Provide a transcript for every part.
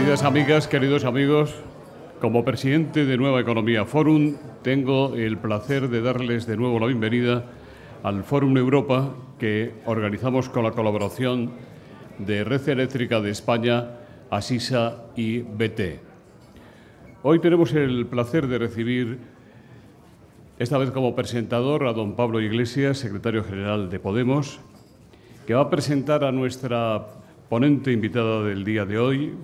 Queridas amigas, queridos amigos, como presidente de Nueva Economía Forum, tengo el placer de darles de nuevo la bienvenida al Fórum Europa que organizamos con la colaboración de Red Eléctrica de España, Asisa y BT. Hoy tenemos el placer de recibir, esta vez como presentador, a don Pablo Iglesias, secretario general de Podemos, que va a presentar a nuestra ponente invitada del día de hoy,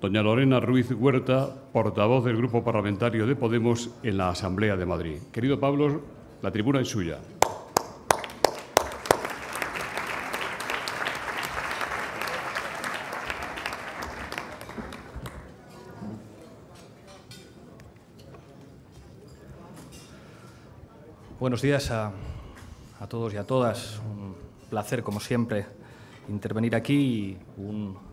doña Lorena Ruiz Huerta, portavoz del Grupo Parlamentario de Podemos en la Asamblea de Madrid. Querido Pablo, la tribuna es suya. Buenos días a todos y a todas. Un placer, como siempre, intervenir aquí y un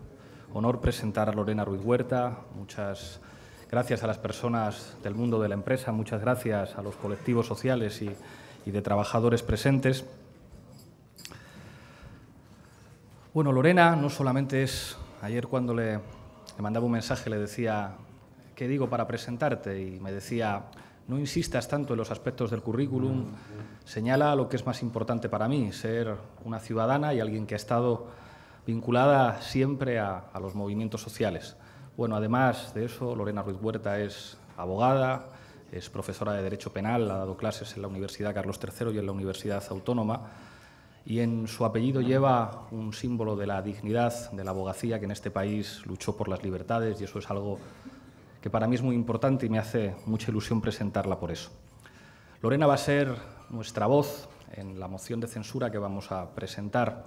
honor presentar a Lorena Ruiz Huerta. Muchas gracias a las personas del mundo de la empresa, muchas gracias a los colectivos sociales y de trabajadores presentes. Bueno, Lorena no solamente es... Ayer cuando le mandaba un mensaje le decía, ¿qué digo para presentarte? Y me decía, no insistas tanto en los aspectos del currículum, señala lo que es más importante para mí, ser una ciudadana y alguien que ha estado vinculada siempre a los movimientos sociales. Bueno, además de eso, Lorena Ruiz Huerta es abogada, es profesora de Derecho Penal, ha dado clases en la Universidad Carlos III y en la Universidad Autónoma, y en su apellido lleva un símbolo de la dignidad de la abogacía, que en este país luchó por las libertades, y eso es algo que para mí es muy importante y me hace mucha ilusión presentarla por eso. Lorena va a ser nuestra voz en la moción de censura que vamos a presentar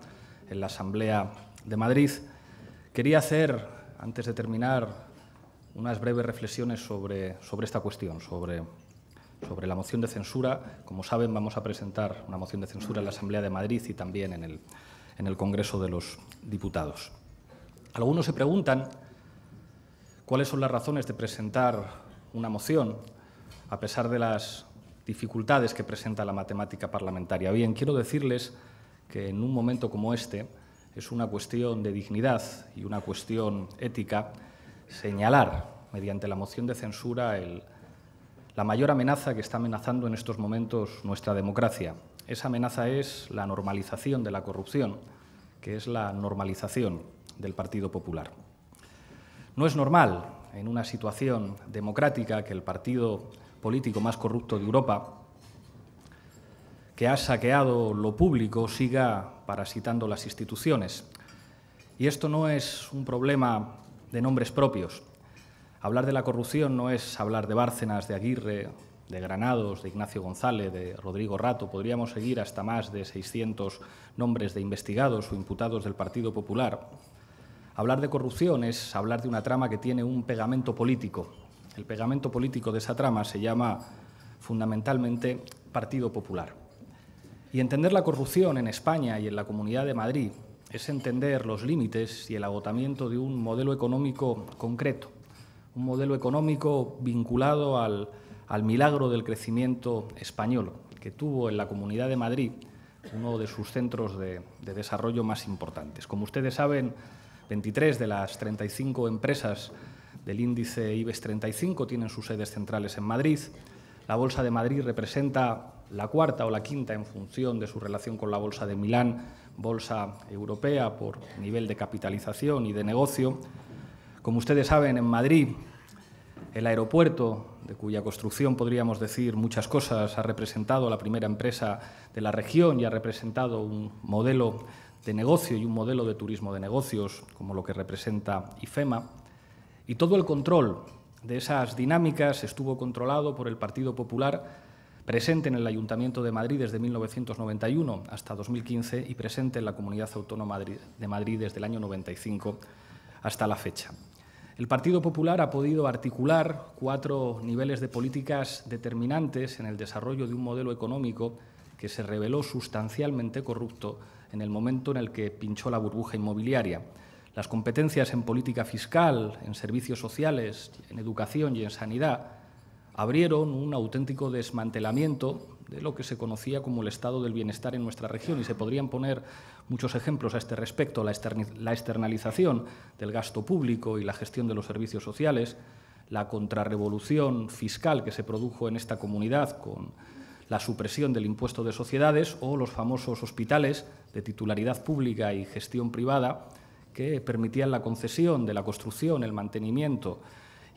en la Asamblea de Madrid. Quería hacer, antes de terminar, unas breves reflexiones sobre esta cuestión, sobre la moción de censura. Como saben, vamos a presentar una moción de censura en la Asamblea de Madrid y también en el Congreso de los Diputados. Algunos se preguntan cuáles son las razones de presentar una moción, a pesar de las dificultades que presenta la matemática parlamentaria. Bien, quiero decirles que en un momento como este es una cuestión de dignidad y una cuestión ética señalar mediante la moción de censura la mayor amenaza que está amenazando en estos momentos nuestra democracia. Esa amenaza es la normalización de la corrupción, que es la normalización del Partido Popular. No es normal, en una situación democrática, que el partido político más corrupto de Europa, que ha saqueado lo público, siga parasitando las instituciones. Y esto no es un problema de nombres propios. Hablar de la corrupción no es hablar de Bárcenas, de Aguirre, de Granados, de Ignacio González, de Rodrigo Rato. Podríamos seguir hasta más de 600 nombres de investigados o imputados del Partido Popular. Hablar de corrupción es hablar de una trama que tiene un pegamento político. El pegamento político de esa trama se llama fundamentalmente Partido Popular. Y entender la corrupción en España y en la Comunidad de Madrid es entender los límites y el agotamiento de un modelo económico concreto, un modelo económico vinculado al milagro del crecimiento español, que tuvo en la Comunidad de Madrid uno de sus centros de desarrollo más importantes. Como ustedes saben, 23 de las 35 empresas del índice IBEX 35 tienen sus sedes centrales en Madrid. La Bolsa de Madrid representa la cuarta o la quinta, en función de su relación con la Bolsa de Milán, bolsa europea por nivel de capitalización y de negocio. Como ustedes saben, en Madrid, el aeropuerto, de cuya construcción podríamos decir muchas cosas, ha representado a la primera empresa de la región y ha representado un modelo de negocio y un modelo de turismo de negocios, como lo que representa IFEMA. Y todo el control de esas dinámicas estuvo controlado por el Partido Popular, presente en el Ayuntamiento de Madrid desde 1991 hasta 2015 y presente en la Comunidad Autónoma de Madrid desde el año 95 hasta la fecha. El Partido Popular ha podido articular 4 niveles de políticas determinantes en el desarrollo de un modelo económico que se reveló sustancialmente corrupto en el momento en el que pinchó la burbuja inmobiliaria. Las competencias en política fiscal, en servicios sociales, en educación y en sanidad abrieron un auténtico desmantelamiento de lo que se conocía como el estado del bienestar en nuestra región, y se podrían poner muchos ejemplos a este respecto: la externalización del gasto público y la gestión de los servicios sociales, la contrarrevolución fiscal que se produjo en esta comunidad con la supresión del impuesto de sociedades, o los famosos hospitales de titularidad pública y gestión privada que permitían la concesión de la construcción, el mantenimiento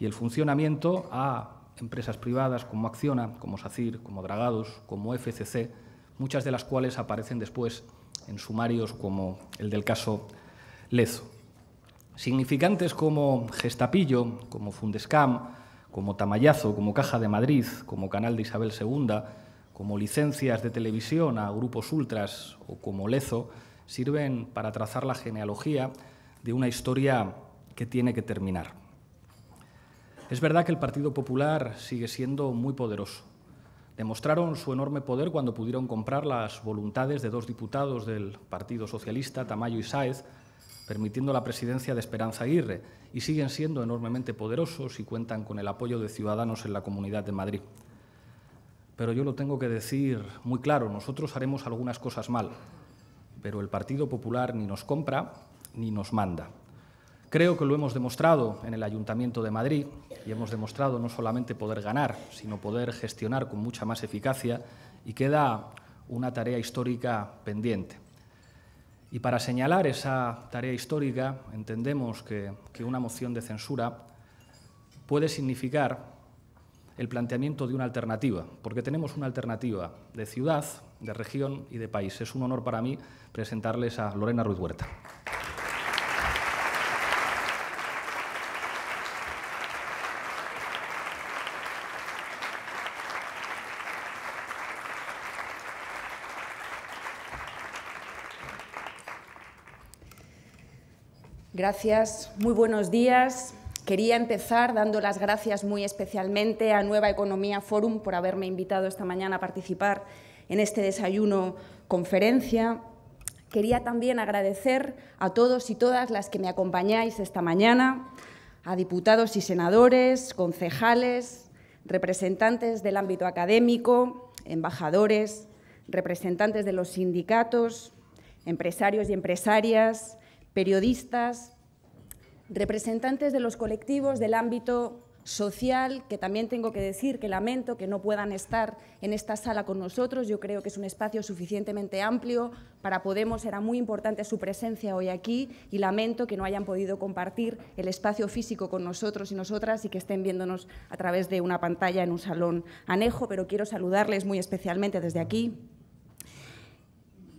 y el funcionamiento a empresas privadas como Acciona, como SACIR, como Dragados, como FCC, muchas de las cuales aparecen después en sumarios como el del caso Lezo. Significantes como Gestapillo, como Fundescam, como Tamayazo, como Caja de Madrid, como Canal de Isabel II, como licencias de televisión a grupos ultras o como Lezo, sirven para trazar la genealogía de una historia que tiene que terminar. Es verdad que el Partido Popular sigue siendo muy poderoso. Demostraron su enorme poder cuando pudieron comprar las voluntades de 2 diputados del Partido Socialista, Tamayo y Sáez, permitiendo la presidencia de Esperanza Aguirre, y siguen siendo enormemente poderosos y cuentan con el apoyo de Ciudadanos en la Comunidad de Madrid. Pero yo lo tengo que decir muy claro: nosotros haremos algunas cosas mal, pero el Partido Popular ni nos compra ni nos manda. Creo que lo hemos demostrado en el Ayuntamiento de Madrid, y hemos demostrado no solamente poder ganar, sino poder gestionar con mucha más eficacia, y queda una tarea histórica pendiente. Y para señalar esa tarea histórica, entendemos que una moción de censura puede significar el planteamiento de una alternativa, porque tenemos una alternativa de ciudad, de región y de país. Es un honor para mí presentarles a Lorena Ruiz Huerta. Gracias, muy buenos días. Quería empezar dando las gracias muy especialmente a Nueva Economía Forum por haberme invitado esta mañana a participar en este desayuno conferencia. Quería también agradecer a todos y todas las que me acompañáis esta mañana, a diputados y senadores, concejales, representantes del ámbito académico, embajadores, representantes de los sindicatos, empresarios y empresarias, periodistas, representantes de los colectivos del ámbito social, que también tengo que decir que lamento que no puedan estar en esta sala con nosotros. Yo creo que es un espacio suficientemente amplio. Para Podemos era muy importante su presencia hoy aquí, y lamento que no hayan podido compartir el espacio físico con nosotros y nosotras, y que estén viéndonos a través de una pantalla en un salón anejo, pero quiero saludarles muy especialmente desde aquí.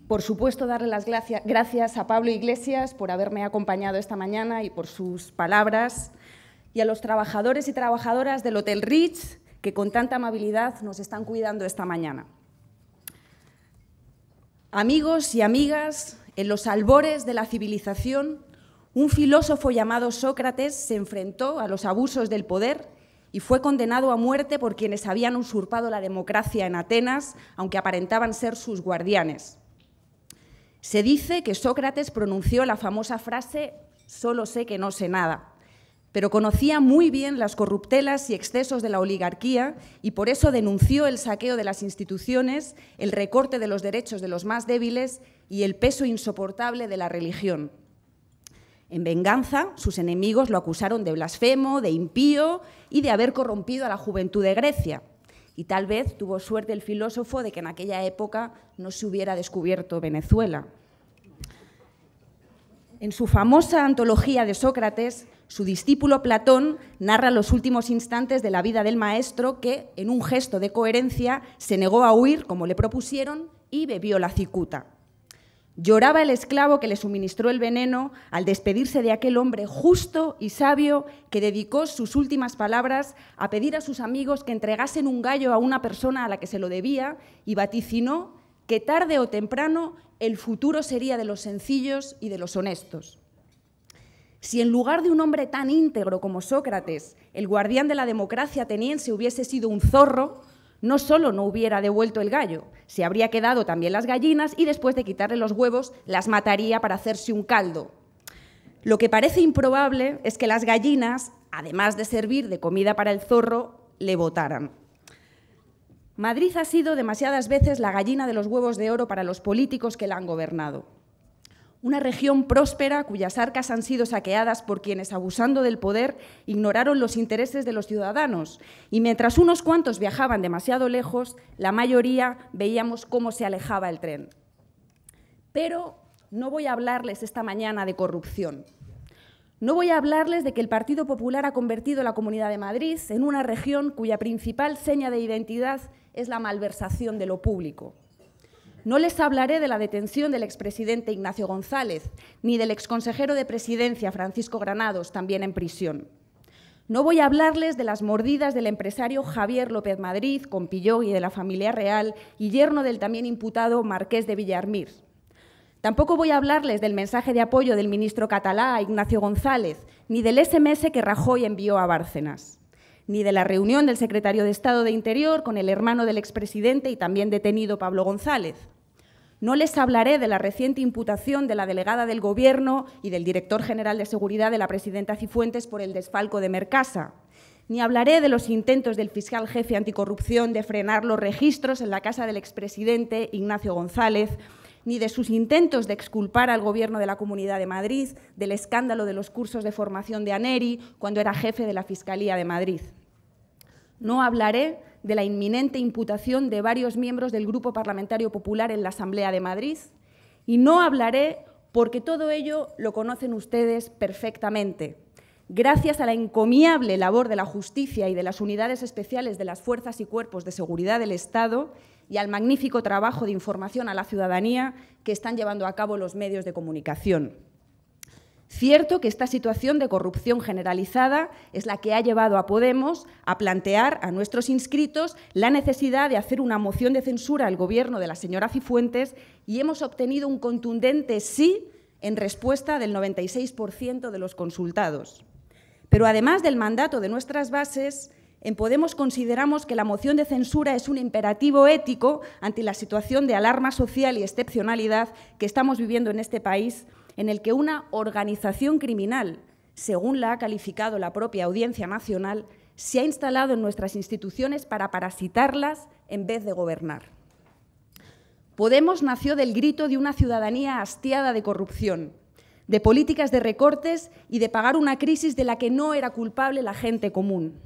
Por supuesto, darle las gracias a Pablo Iglesias por haberme acompañado esta mañana y por sus palabras, y a los trabajadores y trabajadoras del Hotel Ritz, que con tanta amabilidad nos están cuidando esta mañana. Amigos y amigas, en los albores de la civilización, un filósofo llamado Sócrates se enfrentó a los abusos del poder y fue condenado a muerte por quienes habían usurpado la democracia en Atenas, aunque aparentaban ser sus guardianes. Se dice que Sócrates pronunció la famosa frase «solo sé que no sé nada», pero conocía muy bien las corruptelas y excesos de la oligarquía, y por eso denunció el saqueo de las instituciones, el recorte de los derechos de los más débiles y el peso insoportable de la religión. En venganza, sus enemigos lo acusaron de blasfemo, de impío y de haber corrompido a la juventud de Grecia. Y tal vez tuvo suerte el filósofo de que en aquella época no se hubiera descubierto Venezuela. En su famosa antología de Sócrates, su discípulo Platón narra los últimos instantes de la vida del maestro que, en un gesto de coherencia, se negó a huir como le propusieron y bebió la cicuta. Lloraba el esclavo que le suministró el veneno al despedirse de aquel hombre justo y sabio que dedicó sus últimas palabras a pedir a sus amigos que entregasen un gallo a una persona a la que se lo debía, y vaticinó que tarde o temprano el futuro sería de los sencillos y de los honestos. Si en lugar de un hombre tan íntegro como Sócrates, el guardián de la democracia ateniense hubiese sido un zorro, no solo no hubiera devuelto el gallo, se habría quedado también las gallinas y después de quitarle los huevos las mataría para hacerse un caldo. Lo que parece improbable es que las gallinas, además de servir de comida para el zorro, le votaran. Madrid ha sido demasiadas veces la gallina de los huevos de oro para los políticos que la han gobernado. Una región próspera cuyas arcas han sido saqueadas por quienes, abusando del poder, ignoraron los intereses de los ciudadanos. Y mientras unos cuantos viajaban demasiado lejos, la mayoría veíamos cómo se alejaba el tren. Pero no voy a hablarles esta mañana de corrupción. No voy a hablarles de que el Partido Popular ha convertido la Comunidad de Madrid en una región cuya principal seña de identidad es la malversación de lo público. No les hablaré de la detención del expresidente Ignacio González, ni del exconsejero de Presidencia Francisco Granados, también en prisión. No voy a hablarles de las mordidas del empresario Javier López Madrid, compillón y de la familia real, y yerno del también imputado Marqués de Villarmir. Tampoco voy a hablarles del mensaje de apoyo del ministro catalá a Ignacio González, ni del SMS que Rajoy envió a Bárcenas, ni de la reunión del secretario de Estado de Interior con el hermano del expresidente y también detenido Pablo González. No les hablaré de la reciente imputación de la delegada del Gobierno y del director general de Seguridad de la presidenta Cifuentes por el desfalco de Mercasa. Ni hablaré de los intentos del fiscal jefe anticorrupción de frenar los registros en la casa del expresidente Ignacio González, ni de sus intentos de exculpar al Gobierno de la Comunidad de Madrid del escándalo de los cursos de formación de Aneri cuando era jefe de la Fiscalía de Madrid. No hablaré de la inminente imputación de varios miembros del Grupo Parlamentario Popular en la Asamblea de Madrid y no hablaré porque todo ello lo conocen ustedes perfectamente. Gracias a la encomiable labor de la justicia y de las unidades especiales de las fuerzas y cuerpos de seguridad del Estado y al magnífico trabajo de información a la ciudadanía que están llevando a cabo los medios de comunicación. Cierto que esta situación de corrupción generalizada es la que ha llevado a Podemos a plantear a nuestros inscritos la necesidad de hacer una moción de censura al Gobierno de la señora Cifuentes y hemos obtenido un contundente sí en respuesta del 96% de los consultados. Pero además del mandato de nuestras bases, en Podemos consideramos que la moción de censura es un imperativo ético ante la situación de alarma social y excepcionalidad que estamos viviendo en este país, en el que una organización criminal, según la ha calificado la propia Audiencia Nacional, se ha instalado en nuestras instituciones para parasitarlas en vez de gobernar. Podemos nació del grito de una ciudadanía hastiada de corrupción, de políticas de recortes y de pagar una crisis de la que no era culpable la gente común.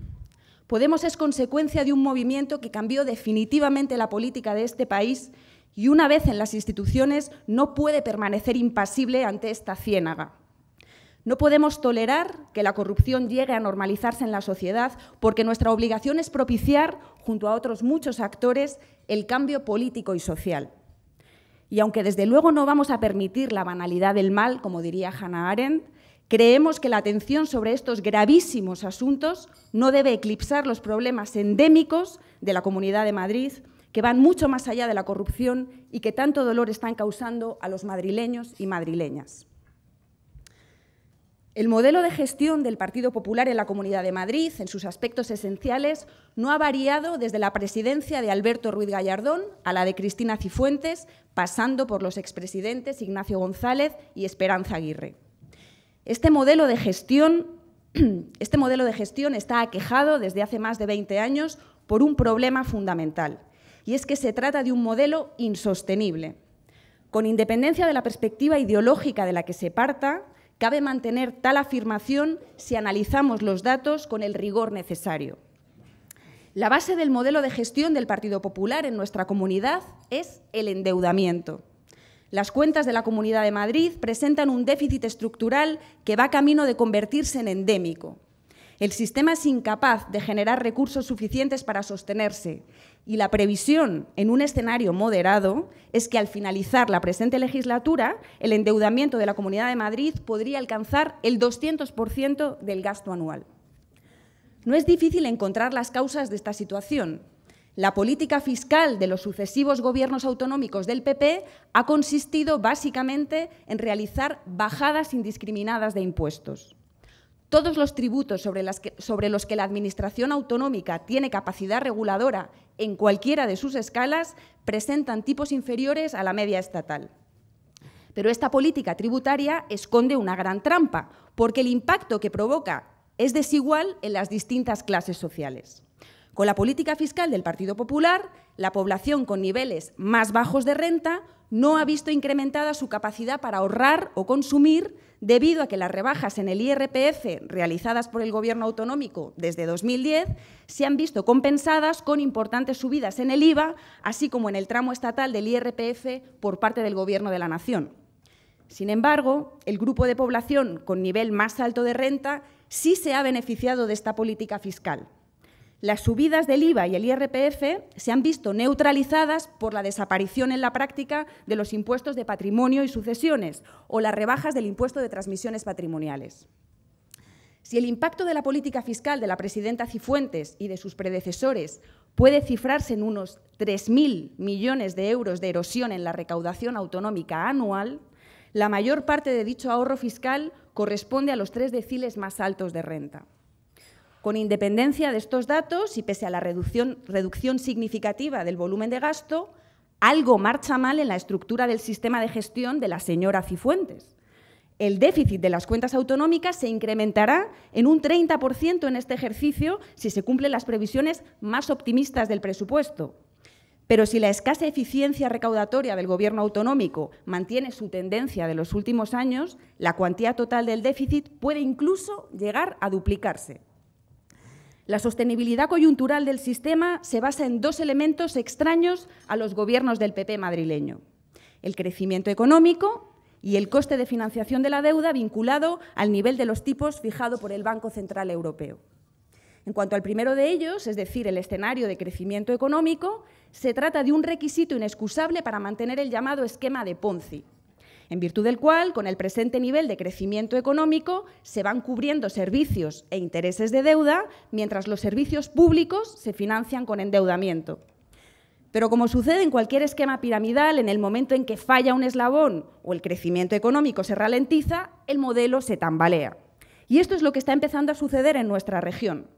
Podemos es consecuencia de un movimiento que cambió definitivamente la política de este país y una vez en las instituciones no puede permanecer impasible ante esta ciénaga. No podemos tolerar que la corrupción llegue a normalizarse en la sociedad porque nuestra obligación es propiciar, junto a otros muchos actores, el cambio político y social. Y aunque desde luego no vamos a permitir la banalidad del mal, como diría Hannah Arendt, creemos que la atención sobre estos gravísimos asuntos no debe eclipsar los problemas endémicos de la Comunidad de Madrid, que van mucho más allá de la corrupción y que tanto dolor están causando a los madrileños y madrileñas. El modelo de gestión del Partido Popular en la Comunidad de Madrid, en sus aspectos esenciales, no ha variado desde la presidencia de Alberto Ruiz Gallardón a la de Cristina Cifuentes, pasando por los expresidentes Ignacio González y Esperanza Aguirre. Este modelo de gestión está aquejado desde hace más de 20 años por un problema fundamental, y es que se trata de un modelo insostenible. Con independencia de la perspectiva ideológica de la que se parta, cabe mantener tal afirmación si analizamos los datos con el rigor necesario. La base del modelo de gestión del Partido Popular en nuestra comunidad es el endeudamiento. Las cuentas de la Comunidad de Madrid presentan un déficit estructural que va camino de convertirse en endémico. El sistema es incapaz de generar recursos suficientes para sostenerse y la previsión en un escenario moderado es que al finalizar la presente legislatura el endeudamiento de la Comunidad de Madrid podría alcanzar el 200% del gasto anual. No es difícil encontrar las causas de esta situación. La política fiscal de los sucesivos gobiernos autonómicos del PP ha consistido básicamente en realizar bajadas indiscriminadas de impuestos. Todos los tributos sobre los que la Administración autonómica tiene capacidad reguladora en cualquiera de sus escalas presentan tipos inferiores a la media estatal. Pero esta política tributaria esconde una gran trampa, porque el impacto que provoca es desigual en las distintas clases sociales. Con la política fiscal del Partido Popular, la población con niveles más bajos de renta no ha visto incrementada su capacidad para ahorrar o consumir debido a que las rebajas en el IRPF realizadas por el Gobierno autonómico desde 2010 se han visto compensadas con importantes subidas en el IVA, así como en el tramo estatal del IRPF por parte del Gobierno de la Nación. Sin embargo, el grupo de población con nivel más alto de renta sí se ha beneficiado de esta política fiscal. Las subidas del IVA y el IRPF se han visto neutralizadas por la desaparición en la práctica de los impuestos de patrimonio y sucesiones o las rebajas del impuesto de transmisiones patrimoniales. Si el impacto de la política fiscal de la presidenta Cifuentes y de sus predecesores puede cifrarse en unos 3.000 millones de euros de erosión en la recaudación autonómica anual, la mayor parte de dicho ahorro fiscal corresponde a los 3 deciles más altos de renta. Con independencia de estos datos y pese a la reducción significativa del volumen de gasto, algo marcha mal en la estructura del sistema de gestión de la señora Cifuentes. El déficit de las cuentas autonómicas se incrementará en un 30% en este ejercicio si se cumplen las previsiones más optimistas del presupuesto. Pero si la escasa eficiencia recaudatoria del Gobierno autonómico mantiene su tendencia de los últimos años, la cuantía total del déficit puede incluso llegar a duplicarse. La sostenibilidad coyuntural del sistema se basa en 2 elementos extraños a los gobiernos del PP madrileño: el crecimiento económico y el coste de financiación de la deuda vinculado al nivel de los tipos fijado por el Banco Central Europeo. En cuanto al primero de ellos, es decir, el escenario de crecimiento económico, se trata de un requisito inexcusable para mantener el llamado esquema de Ponzi, en virtud del cual, con el presente nivel de crecimiento económico, se van cubriendo servicios e intereses de deuda, mientras los servicios públicos se financian con endeudamiento. Pero como sucede en cualquier esquema piramidal, en el momento en que falla un eslabón o el crecimiento económico se ralentiza, el modelo se tambalea. Y esto es lo que está empezando a suceder en nuestra región.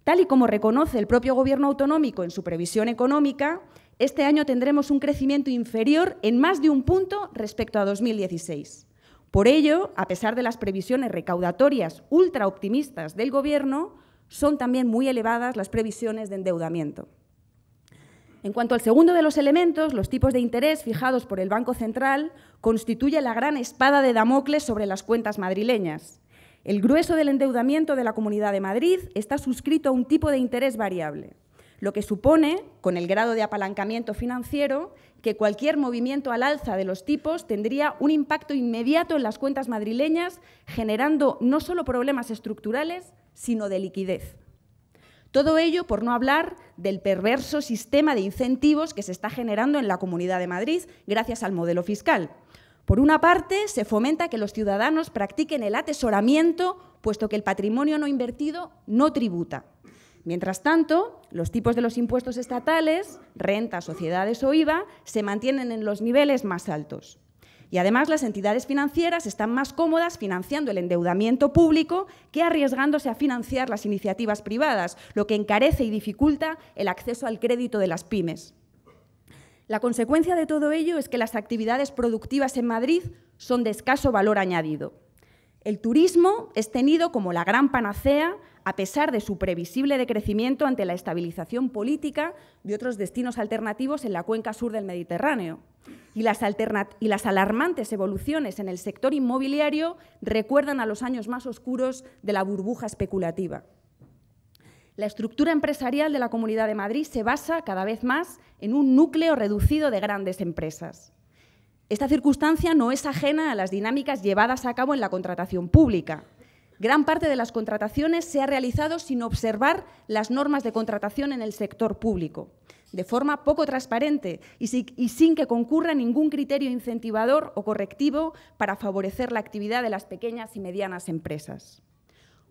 Tal y como reconoce el propio Gobierno autonómico en su previsión económica, este año tendremos un crecimiento inferior en más de un punto respecto a 2016. Por ello, a pesar de las previsiones recaudatorias ultra optimistas del Gobierno, son también muy elevadas las previsiones de endeudamiento. En cuanto al segundo de los elementos, los tipos de interés fijados por el Banco Central constituyen la gran espada de Damocles sobre las cuentas madrileñas. El grueso del endeudamiento de la Comunidad de Madrid está suscrito a un tipo de interés variable, lo que supone, con el grado de apalancamiento financiero, que cualquier movimiento al alza de los tipos tendría un impacto inmediato en las cuentas madrileñas, generando no solo problemas estructurales, sino de liquidez. Todo ello por no hablar del perverso sistema de incentivos que se está generando en la Comunidad de Madrid gracias al modelo fiscal. Por una parte, se fomenta que los ciudadanos practiquen el atesoramiento, puesto que el patrimonio no invertido no tributa. Mientras tanto, los tipos de los impuestos estatales, rentas, sociedades o IVA, se mantienen en los niveles más altos. Y además, las entidades financieras están más cómodas financiando el endeudamiento público que arriesgándose a financiar las iniciativas privadas, lo que encarece y dificulta el acceso al crédito de las pymes. La consecuencia de todo ello es que las actividades productivas en Madrid son de escaso valor añadido. El turismo es tenido como la gran panacea, a pesar de su previsible decrecimiento ante la estabilización política de otros destinos alternativos en la cuenca sur del Mediterráneo. Y las alarmantes evoluciones en el sector inmobiliario recuerdan a los años más oscuros de la burbuja especulativa. La estructura empresarial de la Comunidad de Madrid se basa cada vez más en un núcleo reducido de grandes empresas. Esta circunstancia no es ajena a las dinámicas llevadas a cabo en la contratación pública. Gran parte de las contrataciones se ha realizado sin observar las normas de contratación en el sector público, de forma poco transparente y sin que concurra ningún criterio incentivador o correctivo para favorecer la actividad de las pequeñas y medianas empresas.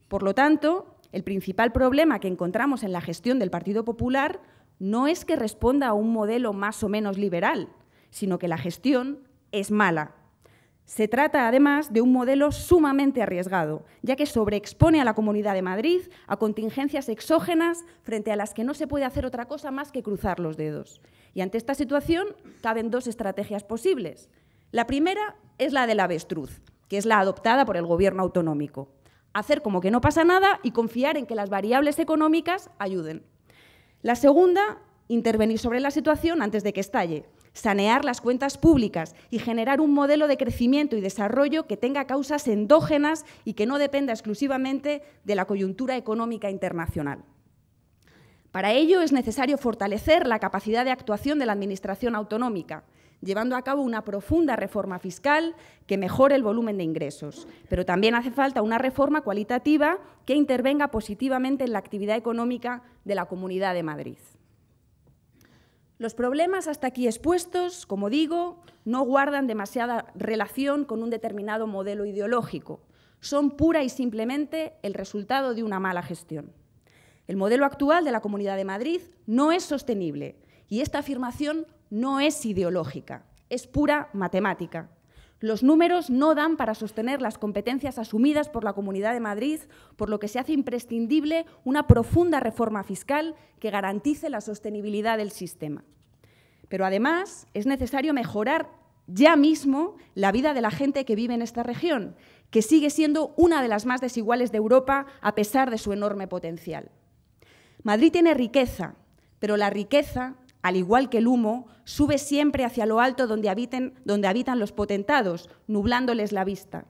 Por lo tanto, el principal problema que encontramos en la gestión del Partido Popular no es que responda a un modelo más o menos liberal, sino que la gestión es mala. Se trata, además, de un modelo sumamente arriesgado, ya que sobreexpone a la Comunidad de Madrid a contingencias exógenas frente a las que no se puede hacer otra cosa más que cruzar los dedos. Y ante esta situación caben 2 estrategias posibles. La primera es la del avestruz, que es la adoptada por el Gobierno autonómico. Hacer como que no pasa nada y confiar en que las variables económicas ayuden. La segunda, intervenir sobre la situación antes de que estalle, sanear las cuentas públicas y generar un modelo de crecimiento y desarrollo que tenga causas endógenas y que no dependa exclusivamente de la coyuntura económica internacional. Para ello es necesario fortalecer la capacidad de actuación de la Administración autonómica, llevando a cabo una profunda reforma fiscal que mejore el volumen de ingresos. Pero también hace falta una reforma cualitativa que intervenga positivamente en la actividad económica de la Comunidad de Madrid. Los problemas hasta aquí expuestos, como digo, no guardan demasiada relación con un determinado modelo ideológico. Son pura y simplemente el resultado de una mala gestión. El modelo actual de la Comunidad de Madrid no es sostenible y esta afirmación no es ideológica, es pura matemática. Los números no dan para sostener las competencias asumidas por la Comunidad de Madrid, por lo que se hace imprescindible una profunda reforma fiscal que garantice la sostenibilidad del sistema. Pero además es necesario mejorar ya mismo la vida de la gente que vive en esta región, que sigue siendo una de las más desiguales de Europa a pesar de su enorme potencial. Madrid tiene riqueza, pero la riqueza, al igual que el humo, sube siempre hacia lo alto donde habitan los potentados, nublándoles la vista.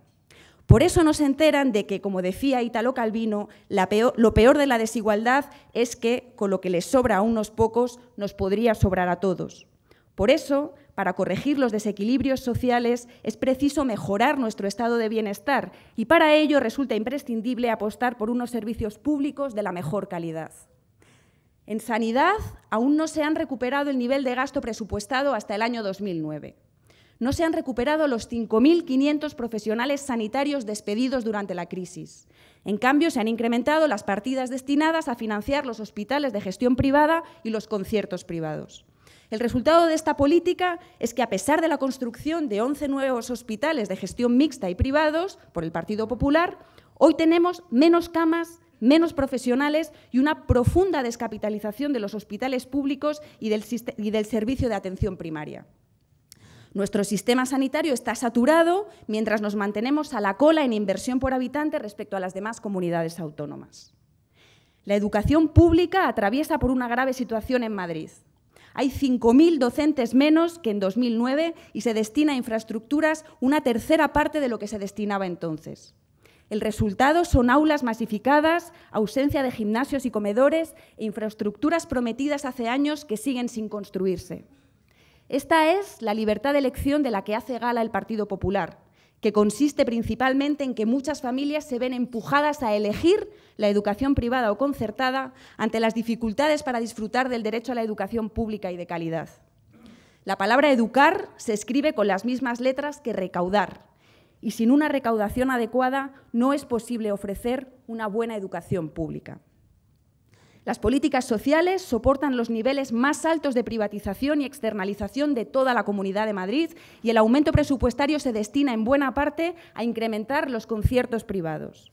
Por eso no se enteran de que, como decía Italo Calvino, lo peor de la desigualdad es que, con lo que les sobra a unos pocos, nos podría sobrar a todos. Por eso, para corregir los desequilibrios sociales, es preciso mejorar nuestro estado de bienestar y para ello resulta imprescindible apostar por unos servicios públicos de la mejor calidad. En sanidad aún no se han recuperado el nivel de gasto presupuestado hasta el año 2009. No se han recuperado los 5.500 profesionales sanitarios despedidos durante la crisis. En cambio, se han incrementado las partidas destinadas a financiar los hospitales de gestión privada y los conciertos privados. El resultado de esta política es que, a pesar de la construcción de 11 nuevos hospitales de gestión mixta y privados por el Partido Popular, hoy tenemos menos camas, menos profesionales y una profunda descapitalización de los hospitales públicos y del servicio de atención primaria. Nuestro sistema sanitario está saturado mientras nos mantenemos a la cola en inversión por habitante respecto a las demás comunidades autónomas. La educación pública atraviesa por una grave situación en Madrid. Hay 5.000 docentes menos que en 2009 y se destina a infraestructuras una tercera parte de lo que se destinaba entonces. El resultado son aulas masificadas, ausencia de gimnasios y comedores e infraestructuras prometidas hace años que siguen sin construirse. Esta es la libertad de elección de la que hace gala el Partido Popular, que consiste principalmente en que muchas familias se ven empujadas a elegir la educación privada o concertada ante las dificultades para disfrutar del derecho a la educación pública y de calidad. La palabra educar se escribe con las mismas letras que recaudar, y sin una recaudación adecuada no es posible ofrecer una buena educación pública. Las políticas sociales soportan los niveles más altos de privatización y externalización de toda la Comunidad de Madrid y el aumento presupuestario se destina en buena parte a incrementar los conciertos privados.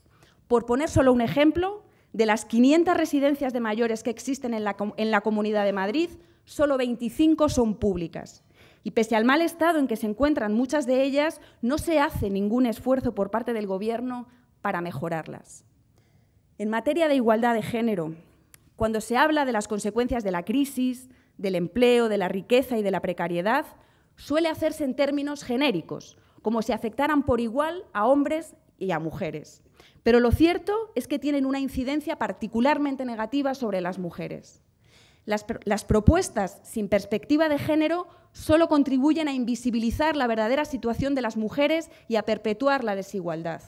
Por poner solo un ejemplo, de las 500 residencias de mayores que existen en la Comunidad de Madrid, solo 25 son públicas. Y pese al mal estado en que se encuentran muchas de ellas, no se hace ningún esfuerzo por parte del Gobierno para mejorarlas. En materia de igualdad de género, cuando se habla de las consecuencias de la crisis, del empleo, de la riqueza y de la precariedad, suele hacerse en términos genéricos, como si afectaran por igual a hombres y a mujeres. Pero lo cierto es que tienen una incidencia particularmente negativa sobre las mujeres. Las propuestas sin perspectiva de género solo contribuyen a invisibilizar la verdadera situación de las mujeres y a perpetuar la desigualdad.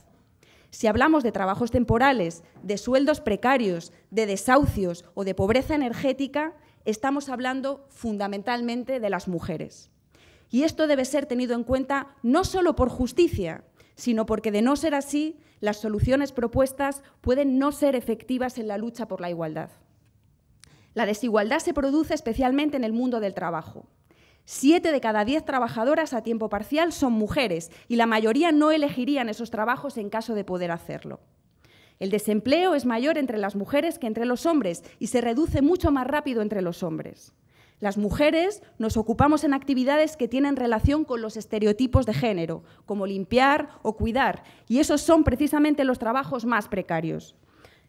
Si hablamos de trabajos temporales, de sueldos precarios, de desahucios o de pobreza energética, estamos hablando fundamentalmente de las mujeres. Y esto debe ser tenido en cuenta no solo por justicia, sino porque, de no ser así, las soluciones propuestas pueden no ser efectivas en la lucha por la igualdad. La desigualdad se produce especialmente en el mundo del trabajo. 7 de cada 10 trabajadoras a tiempo parcial son mujeres y la mayoría no elegirían esos trabajos en caso de poder hacerlo. El desempleo es mayor entre las mujeres que entre los hombres y se reduce mucho más rápido entre los hombres. Las mujeres nos ocupamos en actividades que tienen relación con los estereotipos de género, como limpiar o cuidar, y esos son precisamente los trabajos más precarios.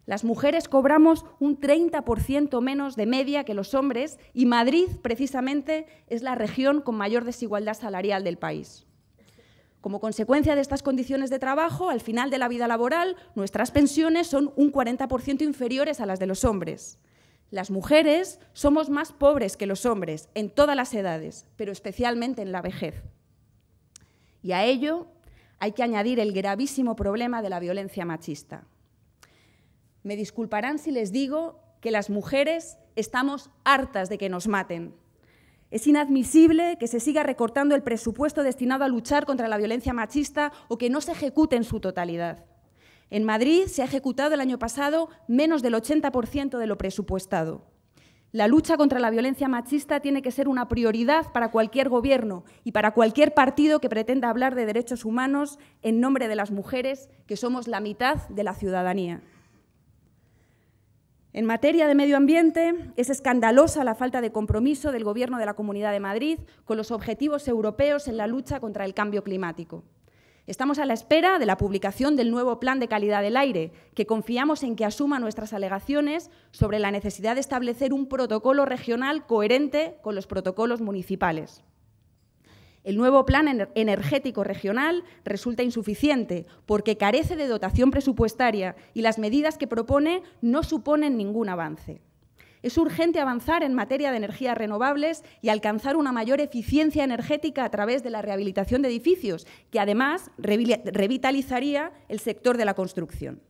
Las mujeres cobramos un 30% menos de media que los hombres y Madrid, precisamente, es la región con mayor desigualdad salarial del país. Como consecuencia de estas condiciones de trabajo, al final de la vida laboral, nuestras pensiones son un 40% inferiores a las de los hombres. Las mujeres somos más pobres que los hombres en todas las edades, pero especialmente en la vejez. Y a ello hay que añadir el gravísimo problema de la violencia machista. Me disculparán si les digo que las mujeres estamos hartas de que nos maten. Es inadmisible que se siga recortando el presupuesto destinado a luchar contra la violencia machista o que no se ejecute en su totalidad. En Madrid se ha ejecutado el año pasado menos del 80% de lo presupuestado. La lucha contra la violencia machista tiene que ser una prioridad para cualquier gobierno y para cualquier partido que pretenda hablar de derechos humanos en nombre de las mujeres, que somos la mitad de la ciudadanía. En materia de medio ambiente, es escandalosa la falta de compromiso del Gobierno de la Comunidad de Madrid con los objetivos europeos en la lucha contra el cambio climático. Estamos a la espera de la publicación del nuevo Plan de Calidad del Aire, que confiamos en que asuma nuestras alegaciones sobre la necesidad de establecer un protocolo regional coherente con los protocolos municipales. El nuevo Plan Energético Regional resulta insuficiente porque carece de dotación presupuestaria y las medidas que propone no suponen ningún avance. Es urgente avanzar en materia de energías renovables y alcanzar una mayor eficiencia energética a través de la rehabilitación de edificios, que además revitalizaría el sector de la construcción.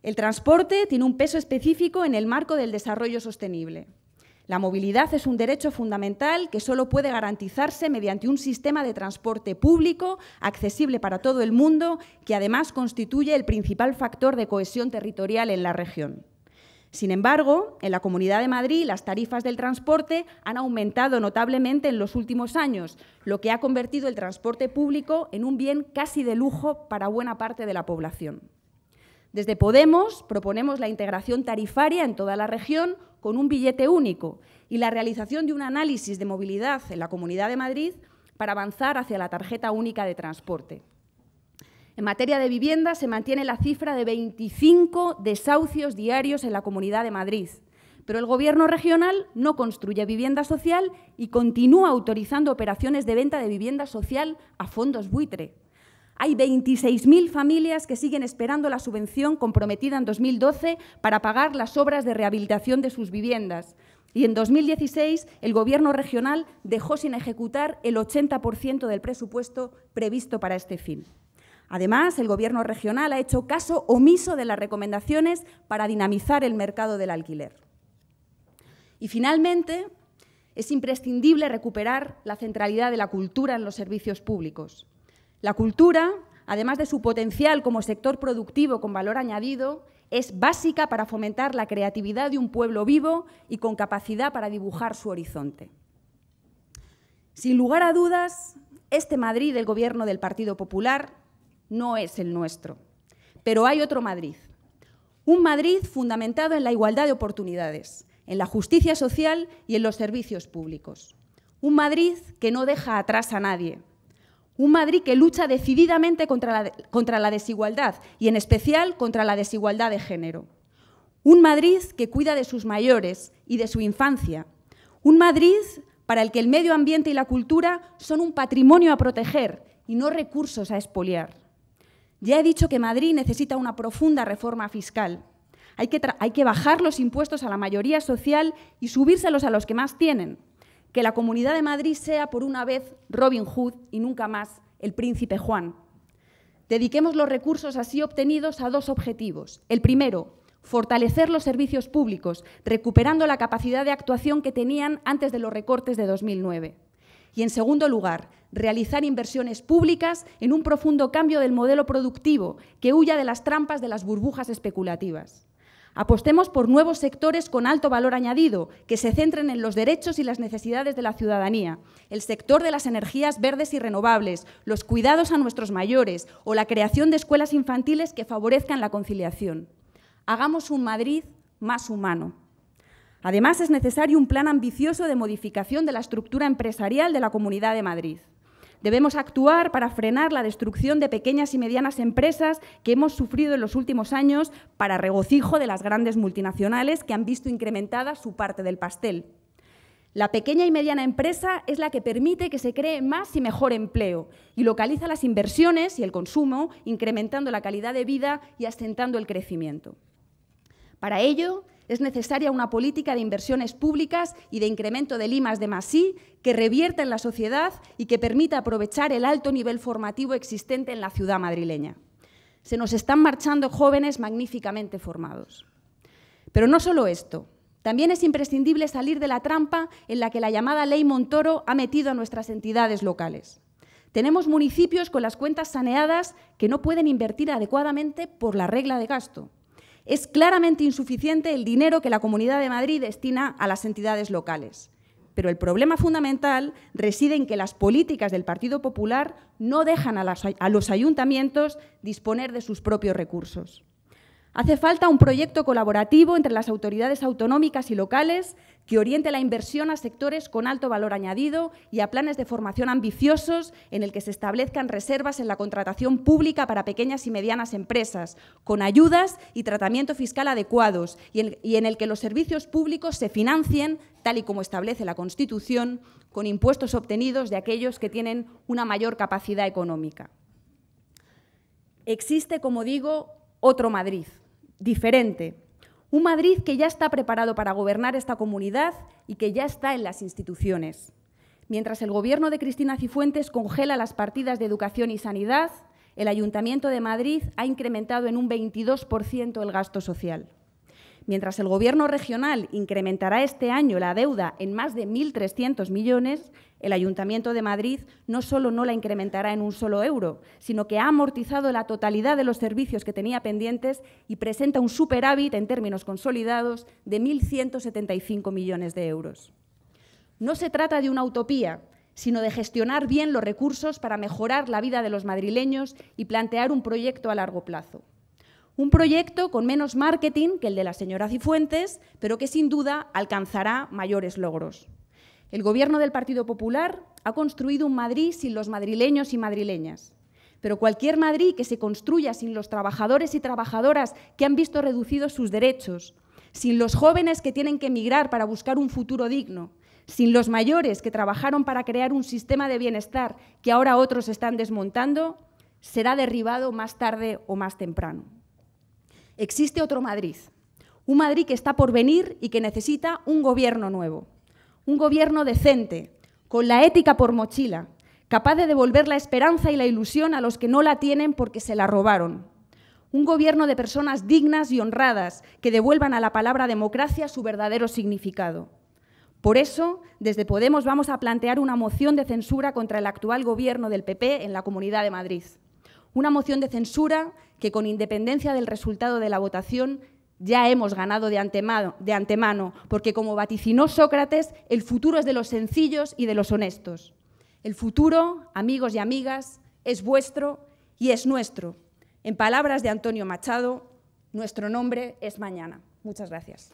El transporte tiene un peso específico en el marco del desarrollo sostenible. La movilidad es un derecho fundamental que solo puede garantizarse mediante un sistema de transporte público accesible para todo el mundo, que además constituye el principal factor de cohesión territorial en la región. Sin embargo, en la Comunidad de Madrid las tarifas del transporte han aumentado notablemente en los últimos años, lo que ha convertido el transporte público en un bien casi de lujo para buena parte de la población. Desde Podemos proponemos la integración tarifaria en toda la región con un billete único y la realización de un análisis de movilidad en la Comunidad de Madrid para avanzar hacia la tarjeta única de transporte. En materia de vivienda se mantiene la cifra de 25 desahucios diarios en la Comunidad de Madrid, pero el Gobierno regional no construye vivienda social y continúa autorizando operaciones de venta de vivienda social a fondos buitre. Hay 26.000 familias que siguen esperando la subvención comprometida en 2012 para pagar las obras de rehabilitación de sus viviendas. Y en 2016 el Gobierno regional dejó sin ejecutar el 80% del presupuesto previsto para este fin. Además, el Gobierno regional ha hecho caso omiso de las recomendaciones para dinamizar el mercado del alquiler. Y finalmente, es imprescindible recuperar la centralidad de la cultura en los servicios públicos. La cultura, además de su potencial como sector productivo con valor añadido, es básica para fomentar la creatividad de un pueblo vivo y con capacidad para dibujar su horizonte. Sin lugar a dudas, este Madrid del Gobierno del Partido Popular no es el nuestro, pero hay otro Madrid. Un Madrid fundamentado en la igualdad de oportunidades, en la justicia social y en los servicios públicos. Un Madrid que no deja atrás a nadie. Un Madrid que lucha decididamente contra la desigualdad y, en especial, contra la desigualdad de género. Un Madrid que cuida de sus mayores y de su infancia. Un Madrid para el que el medio ambiente y la cultura son un patrimonio a proteger y no recursos a expoliar. Ya he dicho que Madrid necesita una profunda reforma fiscal. Hay que bajar los impuestos a la mayoría social y subírselos a los que más tienen. Que la Comunidad de Madrid sea por una vez Robin Hood y nunca más el Príncipe Juan. Dediquemos los recursos así obtenidos a dos objetivos. El primero, fortalecer los servicios públicos, recuperando la capacidad de actuación que tenían antes de los recortes de 2009. Y, en segundo lugar, realizar inversiones públicas en un profundo cambio del modelo productivo que huya de las trampas de las burbujas especulativas. Apostemos por nuevos sectores con alto valor añadido, que se centren en los derechos y las necesidades de la ciudadanía, el sector de las energías verdes y renovables, los cuidados a nuestros mayores o la creación de escuelas infantiles que favorezcan la conciliación. Hagamos un Madrid más humano. Además, es necesario un plan ambicioso de modificación de la estructura empresarial de la Comunidad de Madrid. Debemos actuar para frenar la destrucción de pequeñas y medianas empresas que hemos sufrido en los últimos años para regocijo de las grandes multinacionales que han visto incrementada su parte del pastel. La pequeña y mediana empresa es la que permite que se cree más y mejor empleo y localiza las inversiones y el consumo, incrementando la calidad de vida y asentando el crecimiento. Para ello, es necesaria una política de inversiones públicas y de incremento del I+D+I que revierta en la sociedad y que permita aprovechar el alto nivel formativo existente en la ciudad madrileña. Se nos están marchando jóvenes magníficamente formados. Pero no solo esto. También es imprescindible salir de la trampa en la que la llamada Ley Montoro ha metido a nuestras entidades locales. Tenemos municipios con las cuentas saneadas que no pueden invertir adecuadamente por la regla de gasto. Es claramente insuficiente el dinero que la Comunidad de Madrid destina a las entidades locales. Pero el problema fundamental reside en que las políticas del Partido Popular no dejan a los ayuntamientos disponer de sus propios recursos. Hace falta un proyecto colaborativo entre las autoridades autonómicas y locales que oriente la inversión a sectores con alto valor añadido y a planes de formación ambiciosos en el que se establezcan reservas en la contratación pública para pequeñas y medianas empresas, con ayudas y tratamiento fiscal adecuados y en el que los servicios públicos se financien, tal y como establece la Constitución, con impuestos obtenidos de aquellos que tienen una mayor capacidad económica. Existe, como digo, otro Madrid, diferente. Un Madrid que ya está preparado para gobernar esta comunidad y que ya está en las instituciones. Mientras el Gobierno de Cristina Cifuentes congela las partidas de educación y sanidad, el Ayuntamiento de Madrid ha incrementado en un 22% el gasto social. Mientras el Gobierno regional incrementará este año la deuda en más de 1.300 millones, el Ayuntamiento de Madrid no solo no la incrementará en un solo euro, sino que ha amortizado la totalidad de los servicios que tenía pendientes y presenta un superávit en términos consolidados de 1.175 millones de euros. No se trata de una utopía, sino de gestionar bien los recursos para mejorar la vida de los madrileños y plantear un proyecto a largo plazo. Un proyecto con menos marketing que el de la señora Cifuentes, pero que sin duda alcanzará mayores logros. El Gobierno del Partido Popular ha construido un Madrid sin los madrileños y madrileñas. Pero cualquier Madrid que se construya sin los trabajadores y trabajadoras que han visto reducidos sus derechos, sin los jóvenes que tienen que emigrar para buscar un futuro digno, sin los mayores que trabajaron para crear un sistema de bienestar que ahora otros están desmontando, será derribado más tarde o más temprano. Existe otro Madrid, un Madrid que está por venir y que necesita un gobierno nuevo, un gobierno decente, con la ética por mochila, capaz de devolver la esperanza y la ilusión a los que no la tienen porque se la robaron. Un gobierno de personas dignas y honradas que devuelvan a la palabra democracia su verdadero significado. Por eso, desde Podemos vamos a plantear una moción de censura contra el actual gobierno del PP en la Comunidad de Madrid. Una moción de censura que, con independencia del resultado de la votación, ya hemos ganado de antemano, porque, como vaticinó Sócrates, el futuro es de los sencillos y de los honestos. El futuro, amigos y amigas, es vuestro y es nuestro. En palabras de Antonio Machado, nuestro nombre es mañana. Muchas gracias.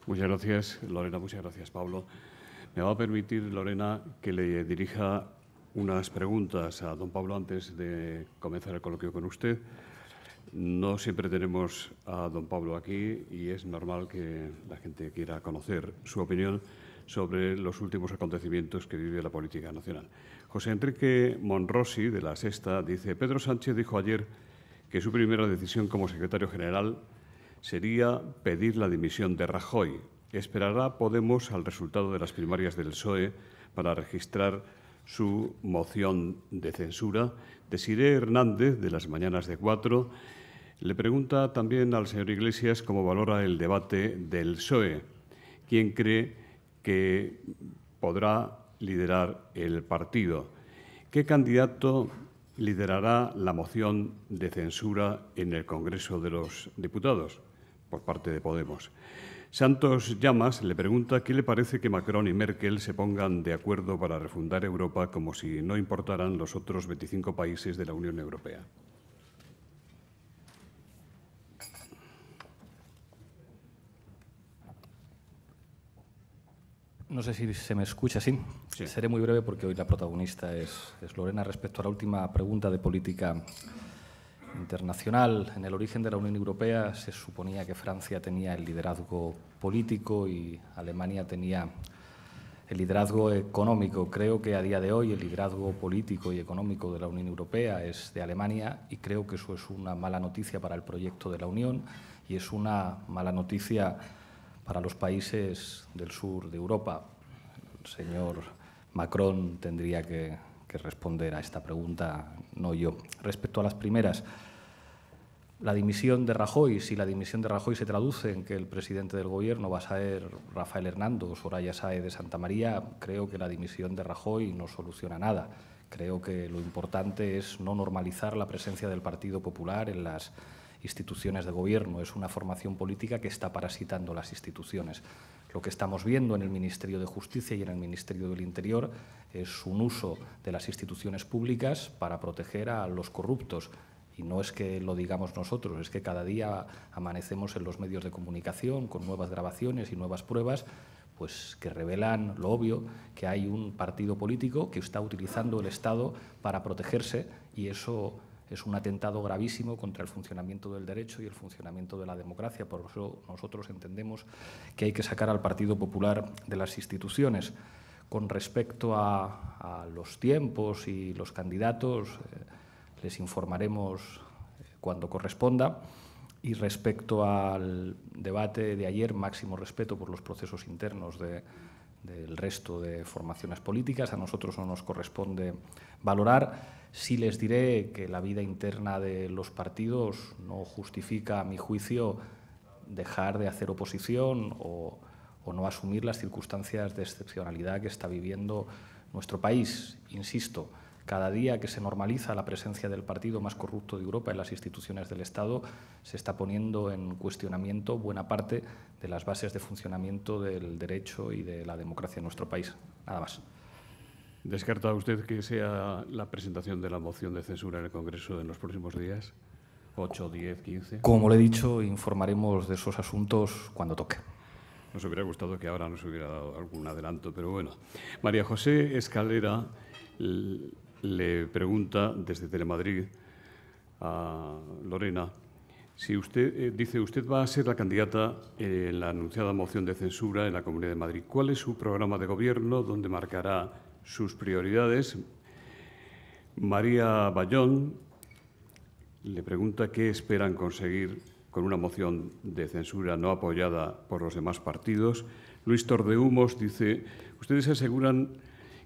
Muchas gracias, Lorena. Muchas gracias, Pablo. Me va a permitir, Lorena, que le dirija unas preguntas a don Pablo antes de comenzar el coloquio con usted. No siempre tenemos a don Pablo aquí y es normal que la gente quiera conocer su opinión sobre los últimos acontecimientos que vive la política nacional. José Enrique Monrosi, de La Sexta, dice: Pedro Sánchez dijo ayer que su primera decisión como secretario general sería pedir la dimisión de Rajoy. ¿Esperará Podemos al resultado de las primarias del PSOE para registrar su moción de censura? Desiré Hernández, de Las Mañanas de Cuatro, le pregunta también al señor Iglesias cómo valora el debate del PSOE. ¿Quién cree que podrá liderar el partido? ¿Qué candidato liderará la moción de censura en el Congreso de los Diputados por parte de Podemos. Santos Llamas le pregunta qué le parece que Macron y Merkel se pongan de acuerdo para refundar Europa como si no importaran los otros 25 países de la Unión Europea. No sé si se me escucha, ¿sí? Sí. Seré muy breve porque hoy la protagonista es Lorena. Respecto a la última pregunta de política internacional, en el origen de la Unión Europea se suponía que Francia tenía el liderazgo político y Alemania tenía el liderazgo económico. Creo que a día de hoy el liderazgo político y económico de la Unión Europea es de Alemania y creo que eso es una mala noticia para el proyecto de la Unión y es una mala noticia para los países del sur de Europa. El señor Macron tendría que responder a esta pregunta, no yo. Respecto a las primeras, la dimisión de Rajoy, si la dimisión de Rajoy se traduce en que el presidente del Gobierno va a ser Rafael Hernando o Soraya Sáez de Santamaría, creo que la dimisión de Rajoy no soluciona nada. Creo que lo importante es no normalizar la presencia del Partido Popular en las instituciones de gobierno. Es una formación política que está parasitando las instituciones. Lo que estamos viendo en el Ministerio de Justicia y en el Ministerio del Interior es un uso de las instituciones públicas para proteger a los corruptos. Y no es que lo digamos nosotros, es que cada día amanecemos en los medios de comunicación con nuevas grabaciones y nuevas pruebas pues, que revelan lo obvio, que hay un partido político que está utilizando el Estado para protegerse y eso es un atentado gravísimo contra el funcionamiento del derecho y el funcionamiento de la democracia. Por eso nosotros entendemos que hay que sacar al Partido Popular de las instituciones. Con respecto a los tiempos y los candidatos, les informaremos cuando corresponda. Y respecto al debate de ayer, máximo respeto por los procesos internos del resto de formaciones políticas. A nosotros no nos corresponde valorar. Sí les diré que la vida interna de los partidos no justifica, a mi juicio, dejar de hacer oposición o no asumir las circunstancias de excepcionalidad que está viviendo nuestro país. Insisto, cada día que se normaliza la presencia del partido más corrupto de Europa en las instituciones del Estado, se está poniendo en cuestionamiento buena parte de las bases de funcionamiento del derecho y de la democracia en nuestro país. Nada más. ¿Descarta usted que sea la presentación de la moción de censura en el Congreso en los próximos días? 8, 10, 15. Como le he dicho, informaremos de esos asuntos cuando toque. Nos hubiera gustado que ahora nos hubiera dado algún adelanto, pero bueno. María José Escalera le pregunta desde Telemadrid a Lorena si usted dice usted va a ser la candidata en la anunciada moción de censura en la Comunidad de Madrid. ¿Cuál es su programa de gobierno donde marcará sus prioridades? María Bayón le pregunta qué esperan conseguir con una moción de censura no apoyada por los demás partidos. Luis Tordehumos dice, ustedes aseguran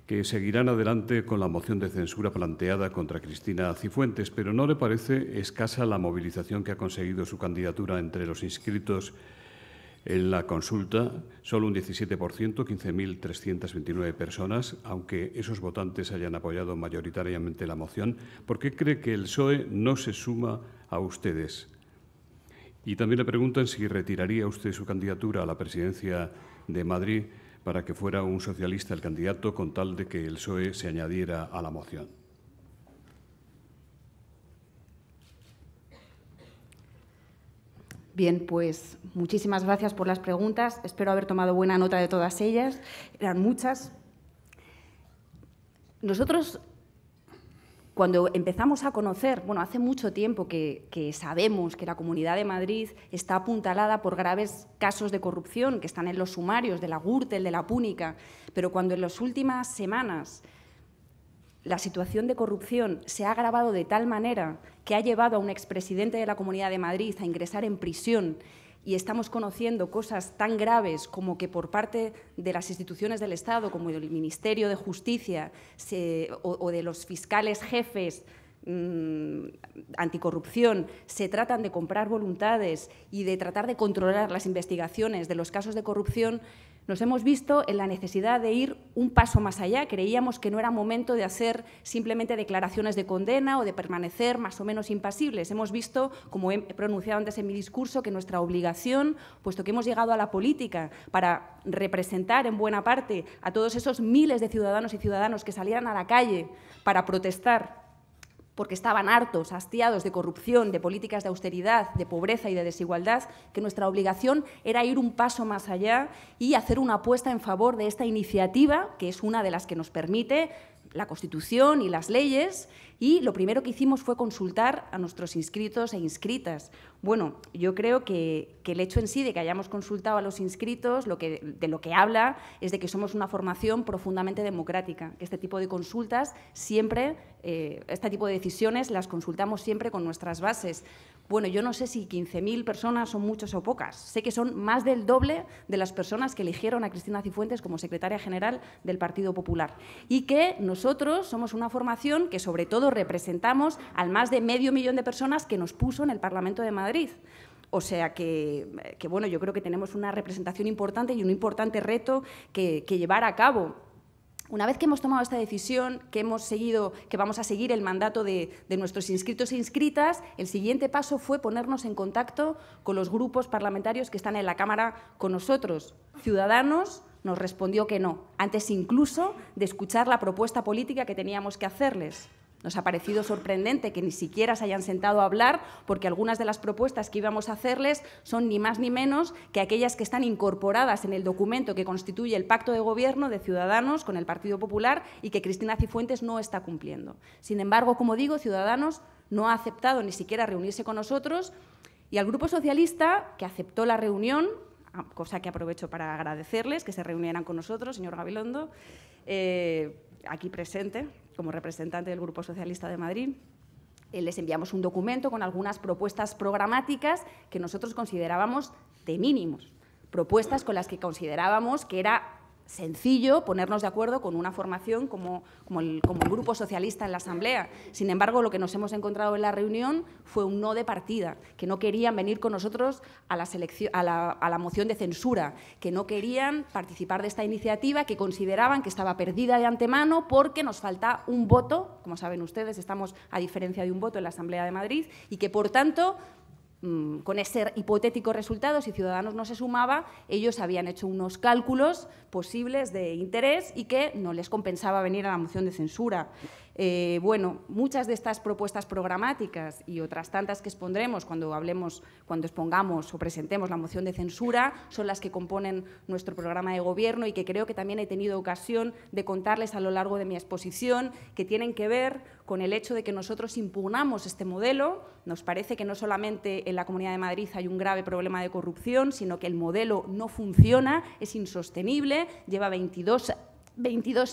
que seguirán adelante con la moción de censura planteada contra Cristina Cifuentes, pero ¿no le parece escasa la movilización que ha conseguido su candidatura entre los inscritos en la consulta? Solo un 17%, 15.329 personas, aunque esos votantes hayan apoyado mayoritariamente la moción. ¿Por qué cree que el PSOE no se suma a ustedes? Y también le preguntan si retiraría usted su candidatura a la presidencia de Madrid para que fuera un socialista el candidato con tal de que el PSOE se añadiera a la moción. Bien, pues muchísimas gracias por las preguntas. Espero haber tomado buena nota de todas ellas. Eran muchas. Nosotros, cuando empezamos a conocer, bueno, hace mucho tiempo que sabemos que la Comunidad de Madrid está apuntalada por graves casos de corrupción que están en los sumarios de la Gürtel, de la Púnica, pero cuando en las últimas semanas la situación de corrupción se ha agravado de tal manera que ha llevado a un expresidente de la Comunidad de Madrid a ingresar en prisión y estamos conociendo cosas tan graves como que por parte de las instituciones del Estado, como el Ministerio de Justicia o de los fiscales jefes, anticorrupción se tratan de comprar voluntades y de tratar de controlar las investigaciones de los casos de corrupción, nos hemos visto en la necesidad de ir un paso más allá. Creíamos que no era momento de hacer simplemente declaraciones de condena o de permanecer más o menos impasibles. Hemos visto, como he pronunciado antes en mi discurso, que nuestra obligación, puesto que hemos llegado a la política para representar en buena parte a todos esos miles de ciudadanos y ciudadanas que salieran a la calle para protestar porque estaban hartos, hastiados de corrupción, de políticas de austeridad, de pobreza y de desigualdad, que nuestra obligación era ir un paso más allá y hacer una apuesta en favor de esta iniciativa, que es una de las que nos permite la Constitución y las leyes, y lo primero que hicimos fue consultar a nuestros inscritos e inscritas. Bueno, yo creo que el hecho en sí de que hayamos consultado a los inscritos de lo que habla es de que somos una formación profundamente democrática, que este tipo de consultas siempre, este tipo de decisiones las consultamos siempre con nuestras bases. Bueno, yo no sé si 15.000 personas son muchas o pocas. Sé que son más del doble de las personas que eligieron a Cristina Cifuentes como secretaria general del Partido Popular. Y que nosotros somos una formación que, sobre todo, representamos al más de medio millón de personas que nos puso en el Parlamento de Madrid. O sea que, bueno, yo creo que tenemos una representación importante y un importante reto que llevar a cabo. Una vez que hemos tomado esta decisión, que vamos a seguir el mandato de nuestros inscritos e inscritas, el siguiente paso fue ponernos en contacto con los grupos parlamentarios que están en la Cámara con nosotros. Ciudadanos nos respondió que no, antes incluso de escuchar la propuesta política que teníamos que hacerles. Nos ha parecido sorprendente que ni siquiera se hayan sentado a hablar, porque algunas de las propuestas que íbamos a hacerles son ni más ni menos que aquellas que están incorporadas en el documento que constituye el pacto de gobierno de Ciudadanos con el Partido Popular y que Cristina Cifuentes no está cumpliendo. Sin embargo, como digo, Ciudadanos no ha aceptado ni siquiera reunirse con nosotros, y al Grupo Socialista, que aceptó la reunión, cosa que aprovecho para agradecerles, que se reunieran con nosotros, señor Gabilondo, aquí presente, como representante del Grupo Socialista de Madrid, les enviamos un documento con algunas propuestas programáticas que nosotros considerábamos de mínimos, propuestas con las que considerábamos que era sencillo ponernos de acuerdo con una formación como el Grupo Socialista en la Asamblea. Sin embargo, lo que nos hemos encontrado en la reunión fue un no de partida, que no querían venir con nosotros a la moción de censura, que no querían participar de esta iniciativa, que consideraban que estaba perdida de antemano porque nos falta un voto, como saben ustedes, estamos a diferencia de un voto en la Asamblea de Madrid, y que, por tanto, con ese hipotético resultado, si Ciudadanos no se sumaba, ellos habían hecho unos cálculos posibles de interés y que no les compensaba venir a la moción de censura. Bueno, muchas de estas propuestas programáticas y otras tantas que expondremos cuando expongamos o presentemos la moción de censura son las que componen nuestro programa de gobierno y que creo que también he tenido ocasión de contarles a lo largo de mi exposición, que tienen que ver con el hecho de que nosotros impugnamos este modelo. Nos parece que no solamente en la Comunidad de Madrid hay un grave problema de corrupción, sino que el modelo no funciona, es insostenible, lleva 22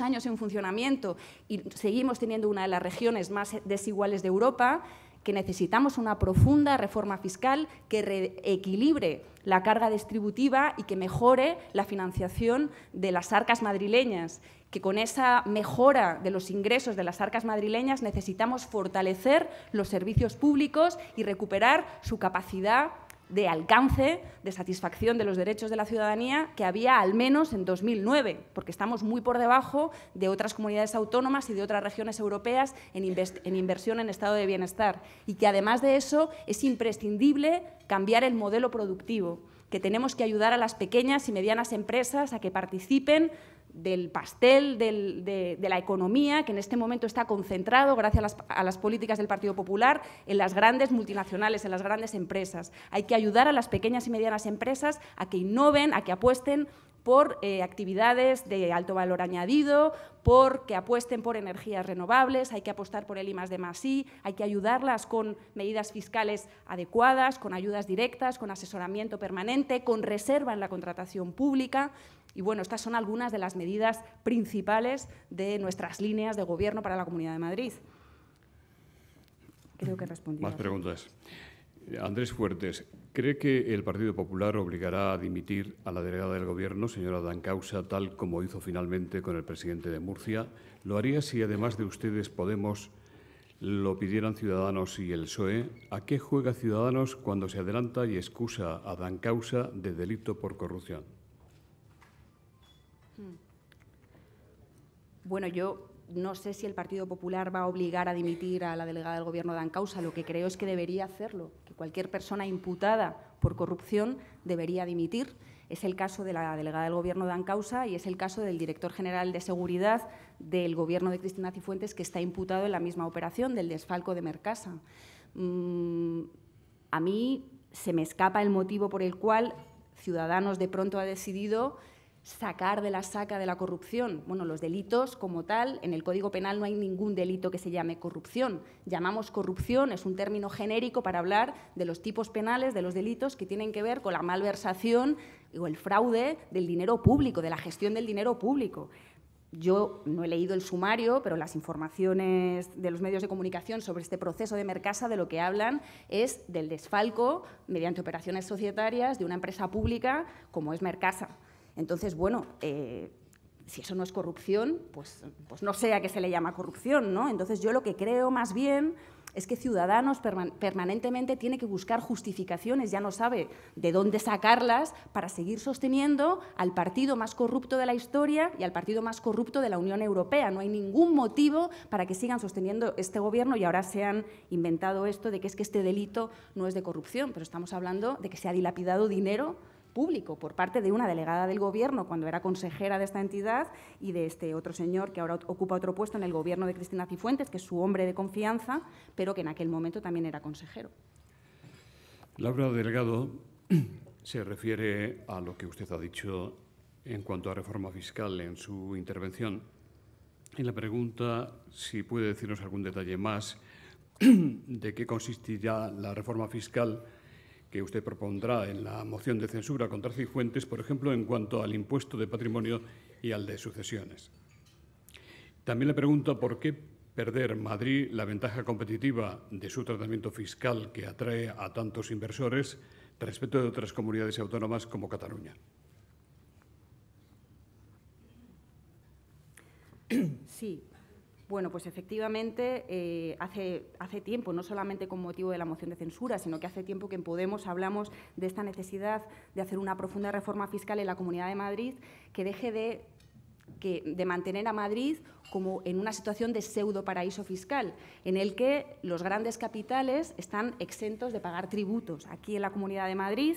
años en funcionamiento y seguimos teniendo una de las regiones más desiguales de Europa, que necesitamos una profunda reforma fiscal que reequilibre la carga distributiva y que mejore la financiación de las arcas madrileñas, que con esa mejora de los ingresos de las arcas madrileñas necesitamos fortalecer los servicios públicos y recuperar su capacidad de alcance, de satisfacción de los derechos de la ciudadanía que había al menos en 2009, porque estamos muy por debajo de otras comunidades autónomas y de otras regiones europeas en inversión en estado de bienestar. Y que además de eso es imprescindible cambiar el modelo productivo, que tenemos que ayudar a las pequeñas y medianas empresas a que participen del pastel de la economía, que en este momento está concentrado, gracias a las políticas del Partido Popular, en las grandes multinacionales, en las grandes empresas. Hay que ayudar a las pequeñas y medianas empresas a que innoven, a que apuesten por actividades de alto valor añadido, que apuesten por energías renovables, hay que apostar por el I+D+I, hay que ayudarlas con medidas fiscales adecuadas, con ayudas directas, con asesoramiento permanente, con reserva en la contratación pública. Y bueno, estas son algunas de las medidas principales de nuestras líneas de gobierno para la Comunidad de Madrid. Creo que he respondido. Más preguntas. Andrés Fuertes, ¿cree que el Partido Popular obligará a dimitir a la delegada del Gobierno, señora Dancausa, tal como hizo finalmente con el presidente de Murcia? ¿Lo haría si, además de ustedes, Podemos lo pidieran Ciudadanos y el PSOE, ¿a qué juega Ciudadanos cuando se adelanta y excusa a Dancausa de delito por corrupción? Bueno, yo no sé si el Partido Popular va a obligar a dimitir a la delegada del Gobierno Dancausa. Lo que creo es que debería hacerlo, que cualquier persona imputada por corrupción debería dimitir. Es el caso de la delegada del Gobierno Dancausa y es el caso del director general de Seguridad del Gobierno de Cristina Cifuentes, que está imputado en la misma operación del desfalco de Mercasa. A mí se me escapa el motivo por el cual Ciudadanos de pronto ha decidido sacar de la saca de la corrupción. Bueno, los delitos como tal, en el Código Penal no hay ningún delito que se llame corrupción. Llamamos corrupción, es un término genérico para hablar de los tipos penales, de los delitos que tienen que ver con la malversación o el fraude del dinero público, de la gestión del dinero público. Yo no he leído el sumario, pero las informaciones de los medios de comunicación sobre este proceso de Mercasa de lo que hablan es del desfalco mediante operaciones societarias de una empresa pública como es Mercasa. Entonces, bueno, si eso no es corrupción, pues no sé a qué se le llama corrupción, ¿no? Entonces, yo lo que creo más bien es que Ciudadanos permanentemente tiene que buscar justificaciones, ya no sabe de dónde sacarlas para seguir sosteniendo al partido más corrupto de la historia y al partido más corrupto de la Unión Europea. No hay ningún motivo para que sigan sosteniendo este Gobierno y ahora se han inventado esto de que es que este delito no es de corrupción, pero estamos hablando de que se ha dilapidado dinero público por parte de una delegada del Gobierno cuando era consejera de esta entidad y de este otro señor que ahora ocupa otro puesto en el Gobierno de Cristina Cifuentes, que es su hombre de confianza, pero que en aquel momento también era consejero. Laura Delgado se refiere a lo que usted ha dicho en cuanto a reforma fiscal en su intervención y le pregunta si puede decirnos algún detalle más de qué consistirá la reforma fiscal que usted propondrá en la moción de censura contra Cifuentes, por ejemplo, en cuanto al impuesto de patrimonio y al de sucesiones. También le pregunto por qué perder Madrid la ventaja competitiva de su tratamiento fiscal que atrae a tantos inversores respecto de otras comunidades autónomas como Cataluña. Sí. Bueno, pues efectivamente hace tiempo, no solamente con motivo de la moción de censura, sino que hace tiempo que en Podemos hablamos de esta necesidad de hacer una profunda reforma fiscal en la Comunidad de Madrid que deje de mantener a Madrid como en una situación de pseudo paraíso fiscal, en el que los grandes capitales están exentos de pagar tributos. Aquí en la Comunidad de Madrid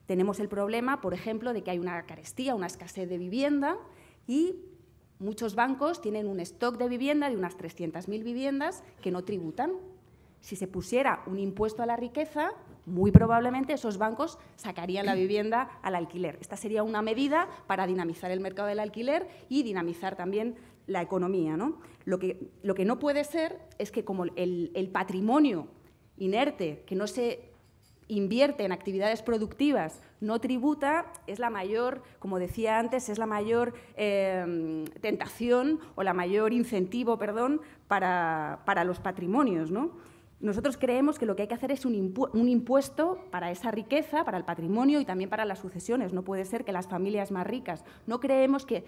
tenemos el problema, por ejemplo, de que hay una carestía, una escasez de vivienda y muchos bancos tienen un stock de vivienda de unas 300.000 viviendas que no tributan. Si se pusiera un impuesto a la riqueza, muy probablemente esos bancos sacarían la vivienda al alquiler. Esta sería una medida para dinamizar el mercado del alquiler y dinamizar también la economía, ¿no? Lo que no puede ser es que como el patrimonio inerte que no se invierte en actividades productivas, no tributa, es la mayor, como decía antes, es la mayor tentación o la mayor incentivo, perdón, para los patrimonios, ¿no? Nosotros creemos que lo que hay que hacer es un impuesto para esa riqueza, para el patrimonio y también para las sucesiones. No puede ser que las familias más ricas, no creemos que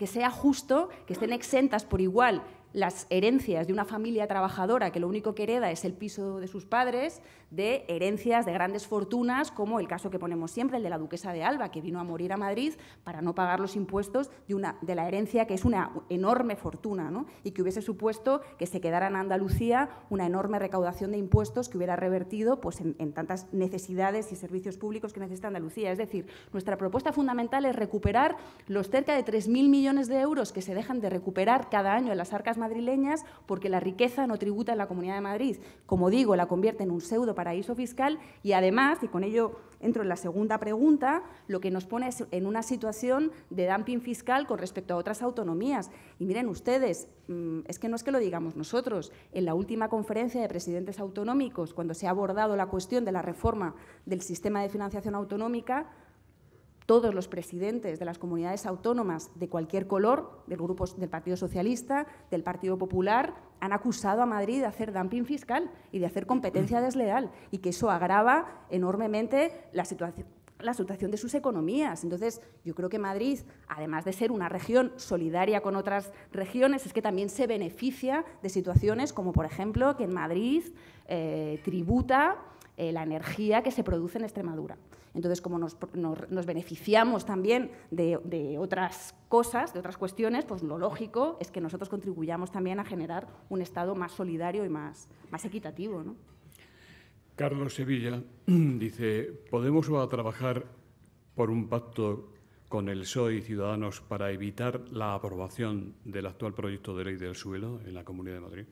sea justo que estén exentas por igual las herencias de una familia trabajadora que lo único que hereda es el piso de sus padres, de herencias de grandes fortunas, como el caso que ponemos siempre, el de la duquesa de Alba, que vino a morir a Madrid para no pagar los impuestos de la herencia, que es una enorme fortuna, ¿no? Y que hubiese supuesto que se quedara en Andalucía una enorme recaudación de impuestos que hubiera revertido pues, en tantas necesidades y servicios públicos que necesita Andalucía. Es decir, nuestra propuesta fundamental es recuperar los cerca de 3.000 millones de euros que se dejan de recuperar cada año en las arcas madrileñas porque la riqueza no tributa en la Comunidad de Madrid. Como digo, la convierte en un pseudo paraíso fiscal y además, y con ello entro en la segunda pregunta, lo que nos pone es en una situación de dumping fiscal con respecto a otras autonomías. Y miren ustedes, es que no es que lo digamos nosotros, en la última conferencia de presidentes autonómicos, cuando se ha abordado la cuestión de la reforma del sistema de financiación autonómica, todos los presidentes de las comunidades autónomas de cualquier color, del Partido Socialista, del Partido Popular, han acusado a Madrid de hacer dumping fiscal y de hacer competencia desleal y que eso agrava enormemente la situación. la situación de sus economías. Entonces, yo creo que Madrid, además de ser una región solidaria con otras regiones, es que también se beneficia de situaciones como, por ejemplo, que en Madrid tributa la energía que se produce en Extremadura. Entonces, como nos beneficiamos también de otras cosas, de otras cuestiones, pues lo lógico es que nosotros contribuyamos también a generar un Estado más solidario y más equitativo, ¿no? Carlos Sevilla dice, ¿Podemos va a trabajar por un pacto con el PSOE y Ciudadanos para evitar la aprobación del actual proyecto de ley del suelo en la Comunidad de Madrid?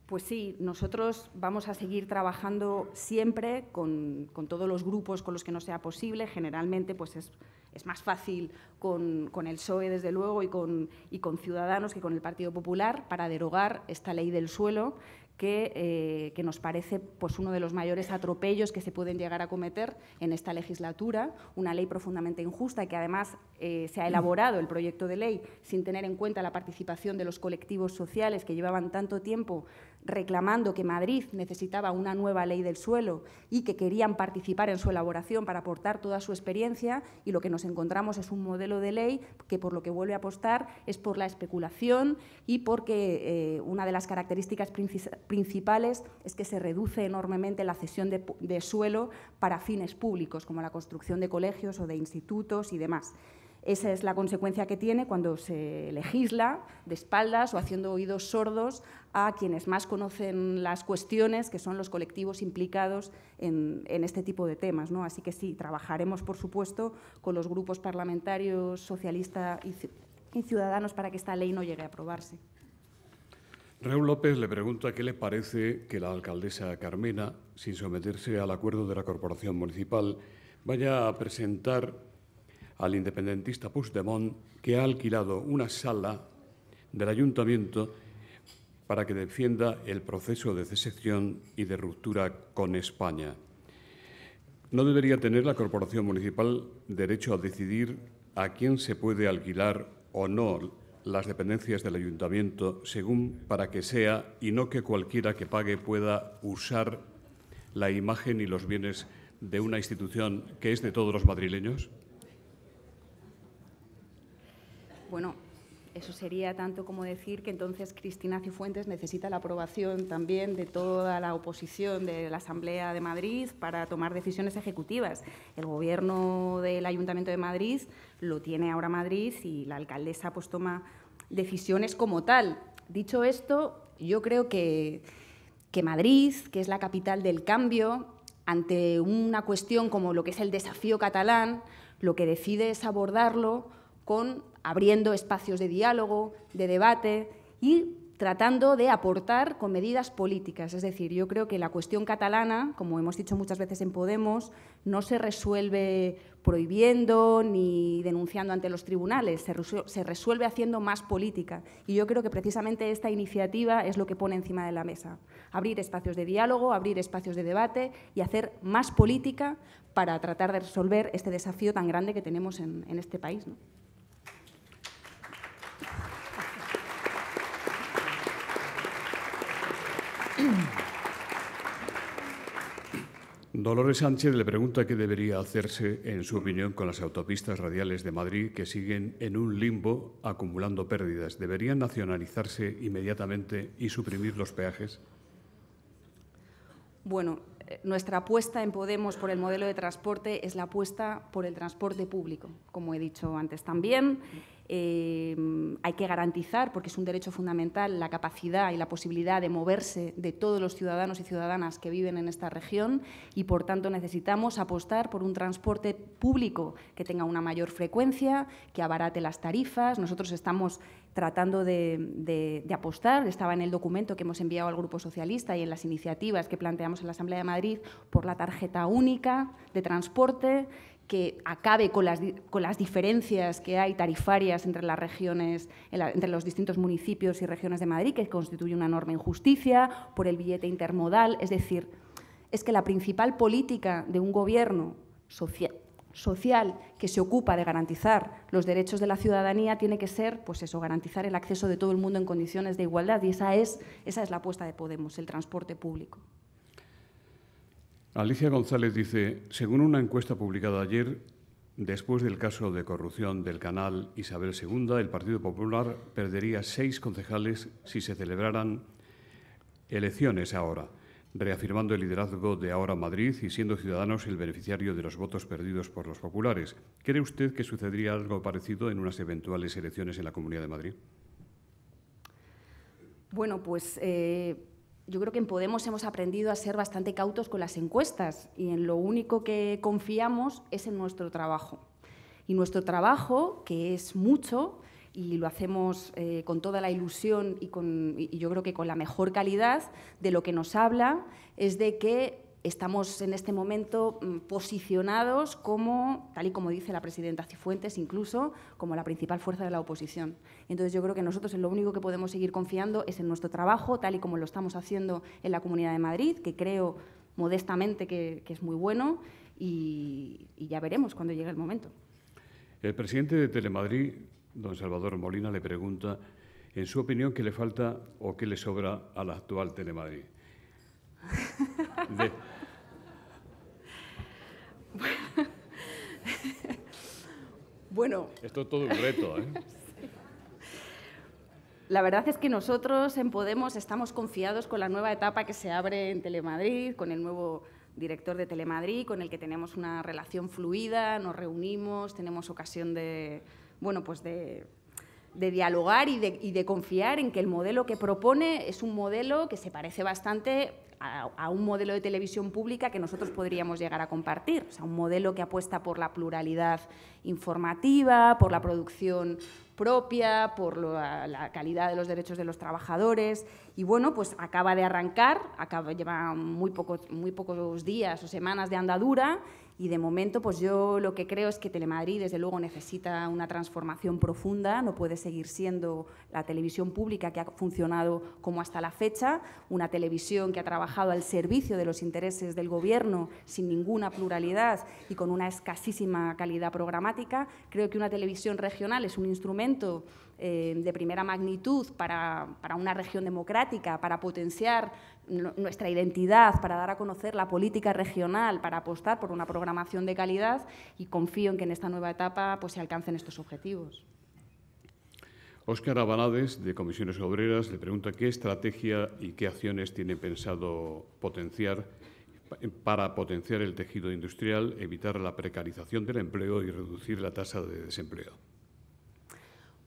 Pues sí, nosotros vamos a seguir trabajando siempre con todos los grupos con los que nos sea posible. Generalmente pues es más fácil con el PSOE, desde luego, y con Ciudadanos que con el Partido Popular para derogar esta ley del suelo que nos parece pues, uno de los mayores atropellos que se pueden llegar a cometer en esta legislatura, una ley profundamente injusta y que además se ha elaborado el proyecto de ley sin tener en cuenta la participación de los colectivos sociales que llevaban tanto tiempo reclamando que Madrid necesitaba una nueva ley del suelo y que querían participar en su elaboración para aportar toda su experiencia, y lo que nos encontramos es un modelo de ley que por lo que vuelve a apostar es por la especulación y porque una de las características principales es que se reduce enormemente la cesión de suelo para fines públicos, como la construcción de colegios o de institutos y demás. Esa es la consecuencia que tiene cuando se legisla de espaldas o haciendo oídos sordos a quienes más conocen las cuestiones, que son los colectivos implicados en este tipo de temas, ¿no? Así que sí, trabajaremos, por supuesto, con los grupos parlamentarios socialista y Ciudadanos para que esta ley no llegue a aprobarse. Raúl López le pregunta qué le parece que la alcaldesa Carmena, sin someterse al acuerdo de la corporación municipal, vaya a presentar al independentista Puigdemont, que ha alquilado una sala del ayuntamiento para que defienda el proceso de secesión y de ruptura con España. ¿No debería tener la corporación municipal derecho a decidir a quién se puede alquilar o no las dependencias del ayuntamiento según para que sea, y no que cualquiera que pague pueda usar la imagen y los bienes de una institución que es de todos los madrileños? Bueno, eso sería tanto como decir que entonces Cristina Cifuentes necesita la aprobación también de toda la oposición de la Asamblea de Madrid para tomar decisiones ejecutivas. El Gobierno del Ayuntamiento de Madrid lo tiene ahora Madrid y la alcaldesa pues toma decisiones como tal. Dicho esto, yo creo que Madrid, que es la capital del cambio, ante una cuestión como lo que es el desafío catalán, lo que decide es abordarlo abriendo espacios de diálogo, de debate y tratando de aportar con medidas políticas. Es decir, yo creo que la cuestión catalana, como hemos dicho muchas veces en Podemos, no se resuelve prohibiendo ni denunciando ante los tribunales, se resuelve haciendo más política. Y yo creo que precisamente esta iniciativa es lo que pone encima de la mesa. Abrir espacios de diálogo, abrir espacios de debate y hacer más política para tratar de resolver este desafío tan grande que tenemos en este país, ¿no? Dolores Sánchez le pregunta qué debería hacerse, en su opinión, con las autopistas radiales de Madrid que siguen en un limbo acumulando pérdidas. ¿Deberían nacionalizarse inmediatamente y suprimir los peajes? Bueno, nuestra apuesta en Podemos por el modelo de transporte es la apuesta por el transporte público, como he dicho antes también. Hay que garantizar, porque es un derecho fundamental, la capacidad y la posibilidad de moverse de todos los ciudadanos y ciudadanas que viven en esta región y, por tanto, necesitamos apostar por un transporte público que tenga una mayor frecuencia, que abarate las tarifas. Nosotros estamos tratando de apostar, estaba en el documento que hemos enviado al Grupo Socialista y en las iniciativas que planteamos en la Asamblea de Madrid, por la tarjeta única de transporte, que acabe con las diferencias que hay tarifarias entre las regiones, entre los distintos municipios y regiones de Madrid, que constituye una enorme injusticia, por el billete intermodal. Es decir, es que la principal política de un gobierno social que se ocupa de garantizar los derechos de la ciudadanía tiene que ser, pues eso, garantizar el acceso de todo el mundo en condiciones de igualdad, y esa es la apuesta de Podemos, el transporte público. Alicia González dice, según una encuesta publicada ayer, después del caso de corrupción del canal Isabel II, el Partido Popular perdería 6 concejales si se celebraran elecciones ahora, reafirmando el liderazgo de Ahora Madrid y siendo Ciudadanos el beneficiario de los votos perdidos por los populares. ¿Cree usted que sucedería algo parecido en unas eventuales elecciones en la Comunidad de Madrid? Bueno, pues yo creo que en Podemos hemos aprendido a ser bastante cautos con las encuestas y en lo único que confiamos es en nuestro trabajo. Y nuestro trabajo, que es mucho, y lo hacemos con toda la ilusión y yo creo que con la mejor calidad, de lo que nos habla es de que estamos en este momento posicionados como, tal y como dice la presidenta Cifuentes, incluso como la principal fuerza de la oposición. Entonces yo creo que nosotros en lo único que podemos seguir confiando es en nuestro trabajo, tal y como lo estamos haciendo en la Comunidad de Madrid, que creo modestamente que es muy bueno y ya veremos cuando llegue el momento. El presidente de Telemadrid, don Salvador Molina, le pregunta, en su opinión, ¿qué le falta o qué le sobra a la actual Telemadrid? Bueno, esto es todo un reto, ¿eh? La verdad es que nosotros en Podemos estamos confiados con la nueva etapa que se abre en Telemadrid, con el nuevo director de Telemadrid, con el que tenemos una relación fluida, nos reunimos, tenemos ocasión de, bueno, pues de dialogar y de confiar en que el modelo que propone es un modelo que se parece bastante a un modelo de televisión pública que nosotros podríamos llegar a compartir. O sea, un modelo que apuesta por la pluralidad informativa, por la producción propia, por la calidad de los derechos de los trabajadores. Y bueno, pues acaba de arrancar, lleva muy pocos días o semanas de andadura. Y de momento, pues yo lo que creo es que Telemadrid, desde luego, necesita una transformación profunda. No puede seguir siendo la televisión pública que ha funcionado como hasta la fecha, una televisión que ha trabajado al servicio de los intereses del Gobierno sin ninguna pluralidad y con una escasísima calidad programática. Creo que una televisión regional es un instrumento de primera magnitud para una región democrática, para potenciar nuestra identidad, para dar a conocer la política regional, para apostar por una programación de calidad y confío en que en esta nueva etapa pues, se alcancen estos objetivos. Óscar Abanades, de Comisiones Obreras, le pregunta qué estrategia y qué acciones tiene pensado potenciar para potenciar el tejido industrial, evitar la precarización del empleo y reducir la tasa de desempleo.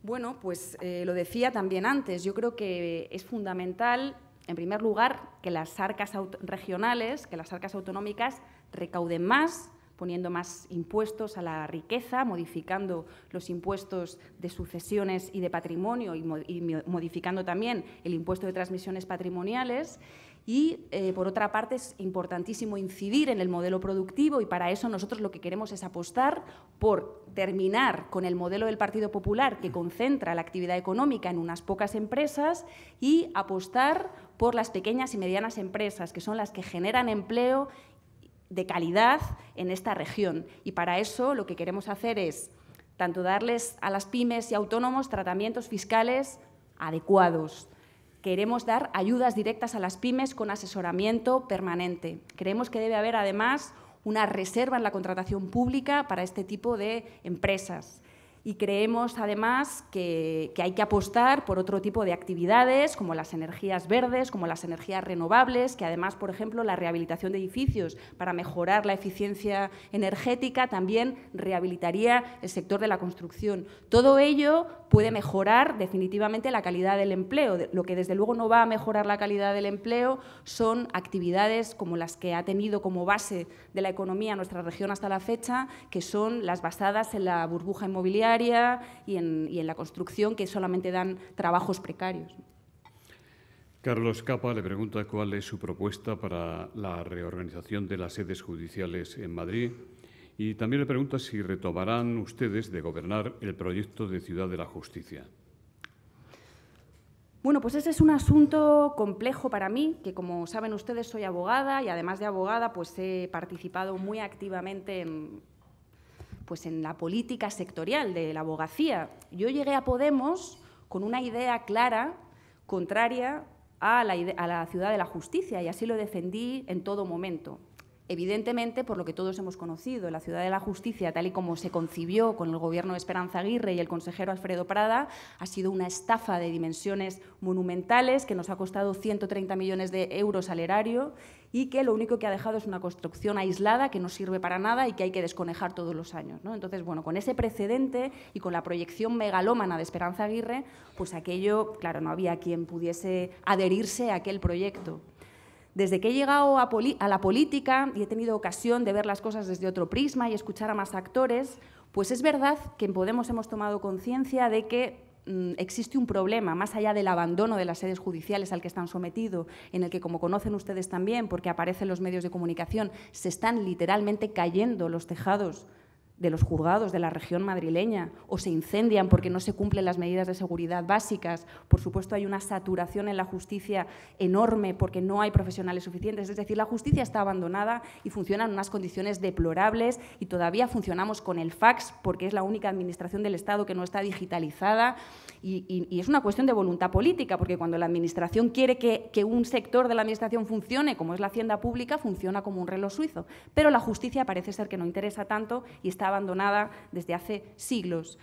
Bueno, pues lo decía también antes, yo creo que es fundamental, en primer lugar, que las arcas regionales, que las arcas autonómicas recauden más, poniendo más impuestos a la riqueza, modificando los impuestos de sucesiones y de patrimonio y modificando también el impuesto de transmisiones patrimoniales. Y, por otra parte, es importantísimo incidir en el modelo productivo y para eso nosotros lo que queremos es apostar por terminar con el modelo del Partido Popular que concentra la actividad económica en unas pocas empresas y apostar por las pequeñas y medianas empresas, que son las que generan empleo de calidad en esta región. Y para eso lo que queremos hacer es tanto darles a las pymes y autónomos tratamientos fiscales adecuados. Queremos dar ayudas directas a las pymes con asesoramiento permanente. Creemos que debe haber, además, una reserva en la contratación pública para este tipo de empresas. Y creemos, además, que hay que apostar por otro tipo de actividades, como las energías verdes, como las energías renovables, que además, por ejemplo, la rehabilitación de edificios para mejorar la eficiencia energética también rehabilitaría el sector de la construcción. Todo ello puede mejorar definitivamente la calidad del empleo. Lo que, desde luego, no va a mejorar la calidad del empleo son actividades como las que ha tenido como base de la economía nuestra región hasta la fecha, que son las basadas en la burbuja inmobiliaria y en la construcción, que solamente dan trabajos precarios. Carlos Capa le pregunta cuál es su propuesta para la reorganización de las sedes judiciales en Madrid y también le pregunta si retomarán ustedes de gobernar el proyecto de Ciudad de la Justicia. Bueno, pues ese es un asunto complejo para mí, que como saben ustedes soy abogada y además de abogada pues he participado muy activamente en la política sectorial de la abogacía. Yo llegué a Podemos con una idea clara, contraria a la Ciudad de la Justicia, y así lo defendí en todo momento. Evidentemente, por lo que todos hemos conocido, la Ciudad de la Justicia, tal y como se concibió con el Gobierno de Esperanza Aguirre y el consejero Alfredo Prada, ha sido una estafa de dimensiones monumentales que nos ha costado 130 millones de euros al erario y que lo único que ha dejado es una construcción aislada que no sirve para nada y que hay que desconejar todos los años, ¿no? Entonces, bueno, con ese precedente y con la proyección megalómana de Esperanza Aguirre, pues aquello, claro, no había quien pudiese adherirse a aquel proyecto. Desde que he llegado a la política y he tenido ocasión de ver las cosas desde otro prisma y escuchar a más actores, pues es verdad que en Podemos hemos tomado conciencia de que existe un problema, más allá del abandono de las sedes judiciales al que están sometidos, en el que, como conocen ustedes también, porque aparecen los medios de comunicación, se están literalmente cayendo los tejados de los juzgados de la región madrileña o se incendian porque no se cumplen las medidas de seguridad básicas. Por supuesto, hay una saturación en la justicia enorme porque no hay profesionales suficientes. Es decir, la justicia está abandonada y funciona en unas condiciones deplorables y todavía funcionamos con el fax porque es la única administración del Estado que no está digitalizada y es una cuestión de voluntad política porque cuando la administración quiere que un sector de la administración funcione, como es la hacienda pública, funciona como un reloj suizo. Pero la justicia parece ser que no interesa tanto y está abandonada desde hace siglos.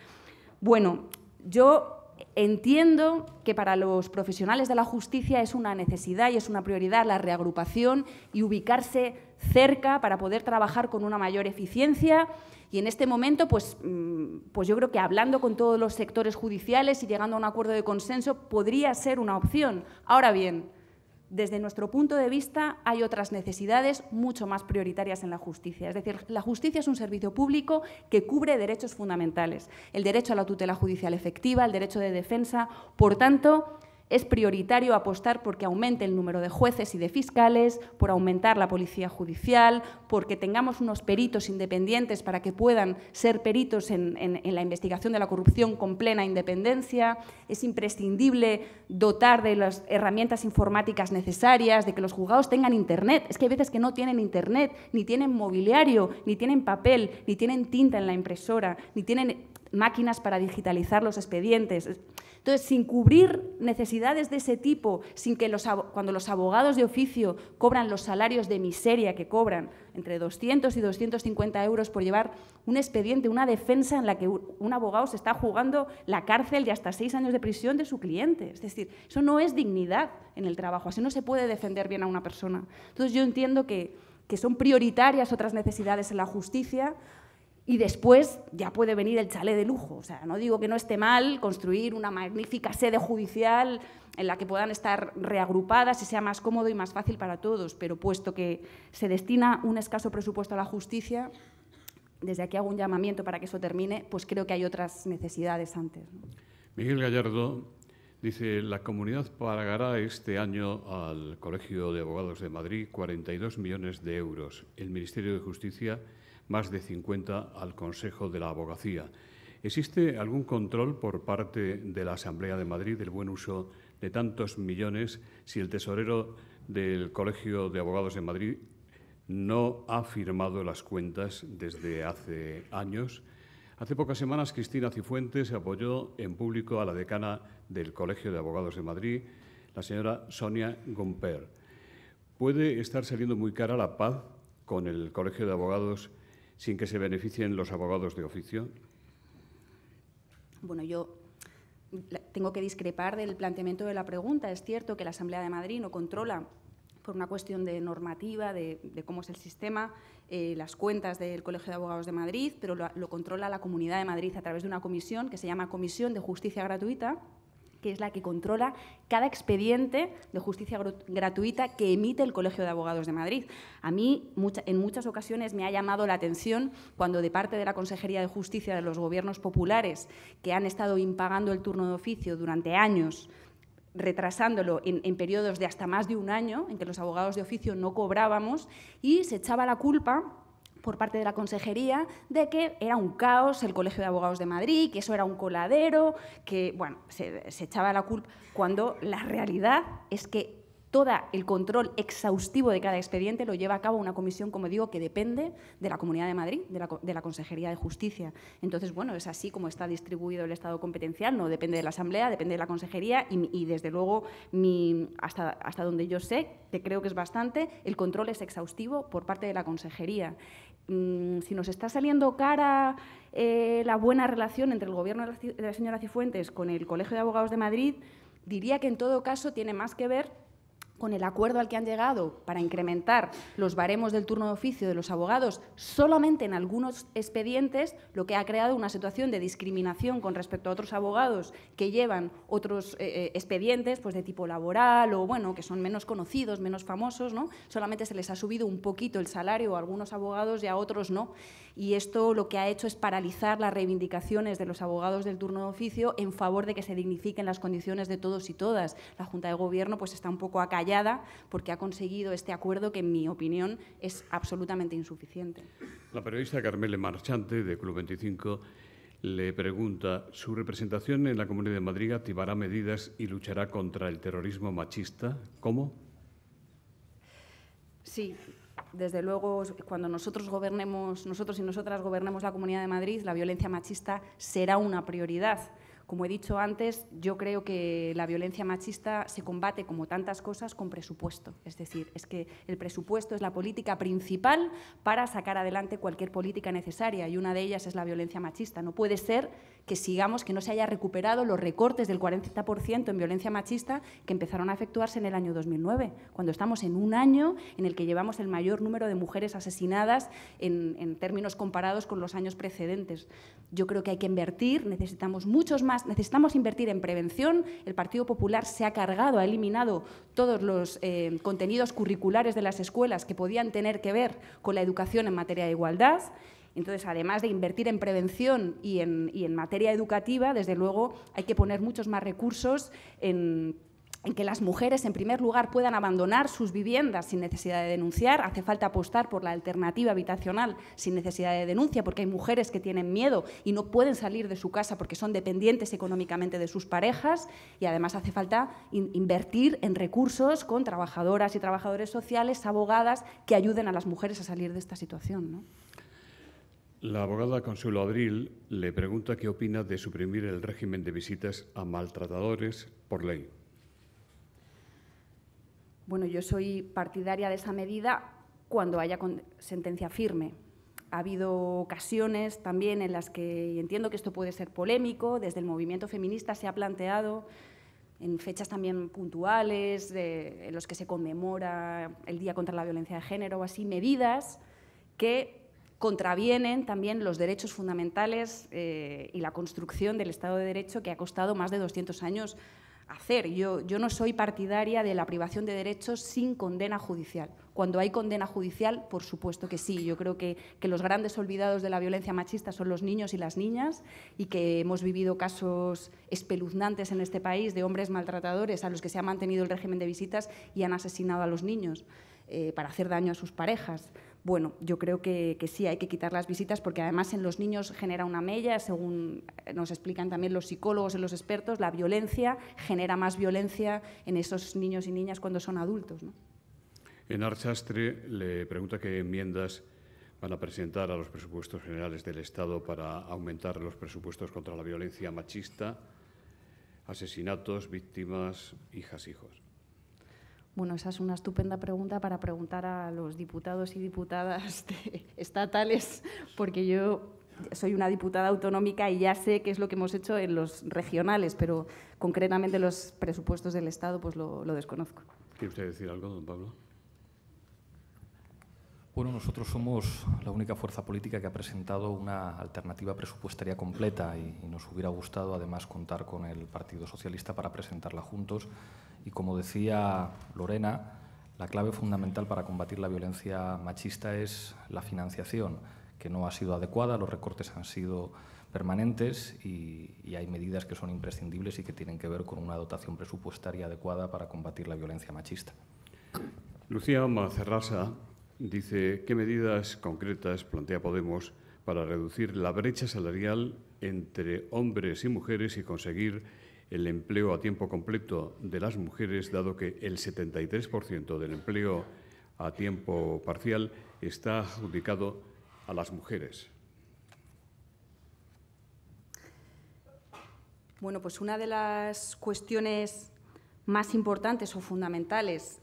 Bueno, yo entiendo que para los profesionales de la justicia es una necesidad y es una prioridad la reagrupación y ubicarse cerca para poder trabajar con una mayor eficiencia. Y en este momento, pues yo creo que hablando con todos los sectores judiciales y llegando a un acuerdo de consenso podría ser una opción. Ahora bien, desde nuestro punto de vista, hay otras necesidades mucho más prioritarias en la justicia. Es decir, la justicia es un servicio público que cubre derechos fundamentales. El derecho a la tutela judicial efectiva, el derecho de defensa. Por tanto, es prioritario apostar porque aumente el número de jueces y de fiscales, por aumentar la policía judicial, porque tengamos unos peritos independientes para que puedan ser peritos en la investigación de la corrupción con plena independencia. Es imprescindible dotar de las herramientas informáticas necesarias, de que los juzgados tengan Internet. Es que hay veces que no tienen Internet, ni tienen mobiliario, ni tienen papel, ni tienen tinta en la impresora, ni tienen máquinas para digitalizar los expedientes. Entonces, sin cubrir necesidades de ese tipo, sin que cuando los abogados de oficio cobran los salarios de miseria que cobran, entre 200 y 250 euros por llevar un expediente, una defensa en la que un abogado se está jugando la cárcel y hasta 6 años de prisión de su cliente. Es decir, eso no es dignidad en el trabajo, así no se puede defender bien a una persona. Entonces, yo entiendo que son prioritarias otras necesidades en la justicia. Y después ya puede venir el chalet de lujo. O sea, no digo que no esté mal construir una magnífica sede judicial en la que puedan estar reagrupadas y sea más cómodo y más fácil para todos, pero puesto que se destina un escaso presupuesto a la justicia, desde aquí hago un llamamiento para que eso termine, pues creo que hay otras necesidades antes. Miguel Gallardo dice, la comunidad pagará este año al Colegio de Abogados de Madrid 42 millones de euros. El Ministerio de Justicia más de 50 al Consejo de la Abogacía. ¿Existe algún control por parte de la Asamblea de Madrid del buen uso de tantos millones si el tesorero del Colegio de Abogados de Madrid no ha firmado las cuentas desde hace años? Hace pocas semanas, Cristina Cifuentes apoyó en público a la decana del Colegio de Abogados de Madrid, la señora Sonia Gomper. ¿Puede estar saliendo muy cara la paz con el Colegio de Abogados sin que se beneficien los abogados de oficio? Bueno, yo tengo que discrepar del planteamiento de la pregunta. Es cierto que la Asamblea de Madrid no controla, por una cuestión de normativa, de cómo es el sistema, las cuentas del Colegio de Abogados de Madrid, pero lo controla la Comunidad de Madrid a través de una comisión que se llama Comisión de Justicia Gratuita, que es la que controla cada expediente de justicia gratuita que emite el Colegio de Abogados de Madrid. A mí, en muchas ocasiones, me ha llamado la atención cuando de parte de la Consejería de Justicia de los gobiernos populares, que han estado impagando el turno de oficio durante años, retrasándolo en periodos de hasta más de un año, en que los abogados de oficio no cobrábamos, y se echaba la culpa por parte de la Consejería de que era un caos el Colegio de Abogados de Madrid, que eso era un coladero, que, bueno, se echaba la culpa, cuando la realidad es que Todo el control exhaustivo de cada expediente lo lleva a cabo una comisión, como digo, que depende de la Comunidad de Madrid, de la Consejería de Justicia. Entonces, bueno, es así como está distribuido el Estado competencial, no depende de la Asamblea, depende de la Consejería y desde luego, hasta donde yo sé, que creo que es bastante, el control es exhaustivo por parte de la Consejería. Si nos está saliendo cara la buena relación entre el Gobierno de la señora Cifuentes con el Colegio de Abogados de Madrid, diría que en todo caso tiene más que ver con el acuerdo al que han llegado para incrementar los baremos del turno de oficio de los abogados solamente en algunos expedientes, lo que ha creado una situación de discriminación con respecto a otros abogados que llevan otros expedientes pues de tipo laboral o, bueno, que son menos conocidos, menos famosos, ¿no? Solamente se les ha subido un poquito el salario a algunos abogados y a otros no. Y esto lo que ha hecho es paralizar las reivindicaciones de los abogados del turno de oficio en favor de que se dignifiquen las condiciones de todos y todas. La Junta de Gobierno pues está un poco acallada porque ha conseguido este acuerdo que, en mi opinión, es absolutamente insuficiente. La periodista Carmele Marchante, de Club 25, le pregunta: ¿su representación en la Comunidad de Madrid activará medidas y luchará contra el terrorismo machista? ¿Cómo? Sí. Desde luego, cuando nosotros y nosotras gobernemos la Comunidad de Madrid, la violencia machista será una prioridad. Como he dicho antes, yo creo que la violencia machista se combate, como tantas cosas, con presupuesto. Es decir, es que el presupuesto es la política principal para sacar adelante cualquier política necesaria, y una de ellas es la violencia machista. No puede ser que sigamos, que no se haya recuperado los recortes del 40% en violencia machista que empezaron a efectuarse en el año 2009, cuando estamos en un año en el que llevamos el mayor número de mujeres asesinadas en términos comparados con los años precedentes. Yo creo que hay que invertir, necesitamos muchos más, necesitamos invertir en prevención. El Partido Popular se ha cargado, ha eliminado todos los contenidos curriculares de las escuelas que podían tener que ver con la educación en materia de igualdad. Entonces, además de invertir en prevención y en materia educativa, desde luego hay que poner muchos más recursos en que las mujeres, en primer lugar, puedan abandonar sus viviendas sin necesidad de denunciar. Hace falta apostar por la alternativa habitacional sin necesidad de denuncia, porque hay mujeres que tienen miedo y no pueden salir de su casa porque son dependientes económicamente de sus parejas. Y además hace falta invertir en recursos con trabajadoras y trabajadores sociales, abogadas, que ayuden a las mujeres a salir de esta situación, ¿no? La abogada Consuelo Abril le pregunta qué opina de suprimir el régimen de visitas a maltratadores por ley. Bueno, yo soy partidaria de esa medida cuando haya sentencia firme. Ha habido ocasiones también en las que, y entiendo que esto puede ser polémico, desde el movimiento feminista se ha planteado, en fechas también puntuales, en los que se conmemora el Día contra la Violencia de Género o así, medidas que contravienen también los derechos fundamentales y la construcción del Estado de Derecho que ha costado más de 200 años hacer. Yo no soy partidaria de la privación de derechos sin condena judicial. Cuando hay condena judicial, por supuesto que sí. Yo creo que los grandes olvidados de la violencia machista son los niños y las niñas, y que hemos vivido casos espeluznantes en este país de hombres maltratadores a los que se ha mantenido el régimen de visitas y han asesinado a los niños para hacer daño a sus parejas. Bueno, yo creo que sí, hay que quitar las visitas, porque además en los niños genera una mella, según nos explican también los psicólogos y los expertos, la violencia genera más violencia en esos niños y niñas cuando son adultos, ¿no? Enar Sastre le pregunta qué enmiendas van a presentar a los presupuestos generales del Estado para aumentar los presupuestos contra la violencia machista, asesinatos, víctimas, hijas, hijos. Bueno, esa es una estupenda pregunta para preguntar a los diputados y diputadas estatales, porque yo soy una diputada autonómica y ya sé qué es lo que hemos hecho en los regionales, pero concretamente los presupuestos del Estado pues lo desconozco. ¿Quiere usted decir algo, don Pablo? Bueno, nosotros somos la única fuerza política que ha presentado una alternativa presupuestaria completa y nos hubiera gustado además contar con el Partido Socialista para presentarla juntos. Y como decía Lorena, la clave fundamental para combatir la violencia machista es la financiación, que no ha sido adecuada, los recortes han sido permanentes y hay medidas que son imprescindibles y que tienen que ver con una dotación presupuestaria adecuada para combatir la violencia machista. Lucía Macerrasa dice: ¿qué medidas concretas plantea Podemos para reducir la brecha salarial entre hombres y mujeres y conseguir el empleo a tiempo completo de las mujeres, dado que el 73% del empleo a tiempo parcial está adjudicado a las mujeres? Bueno, pues una de las cuestiones más importantes o fundamentales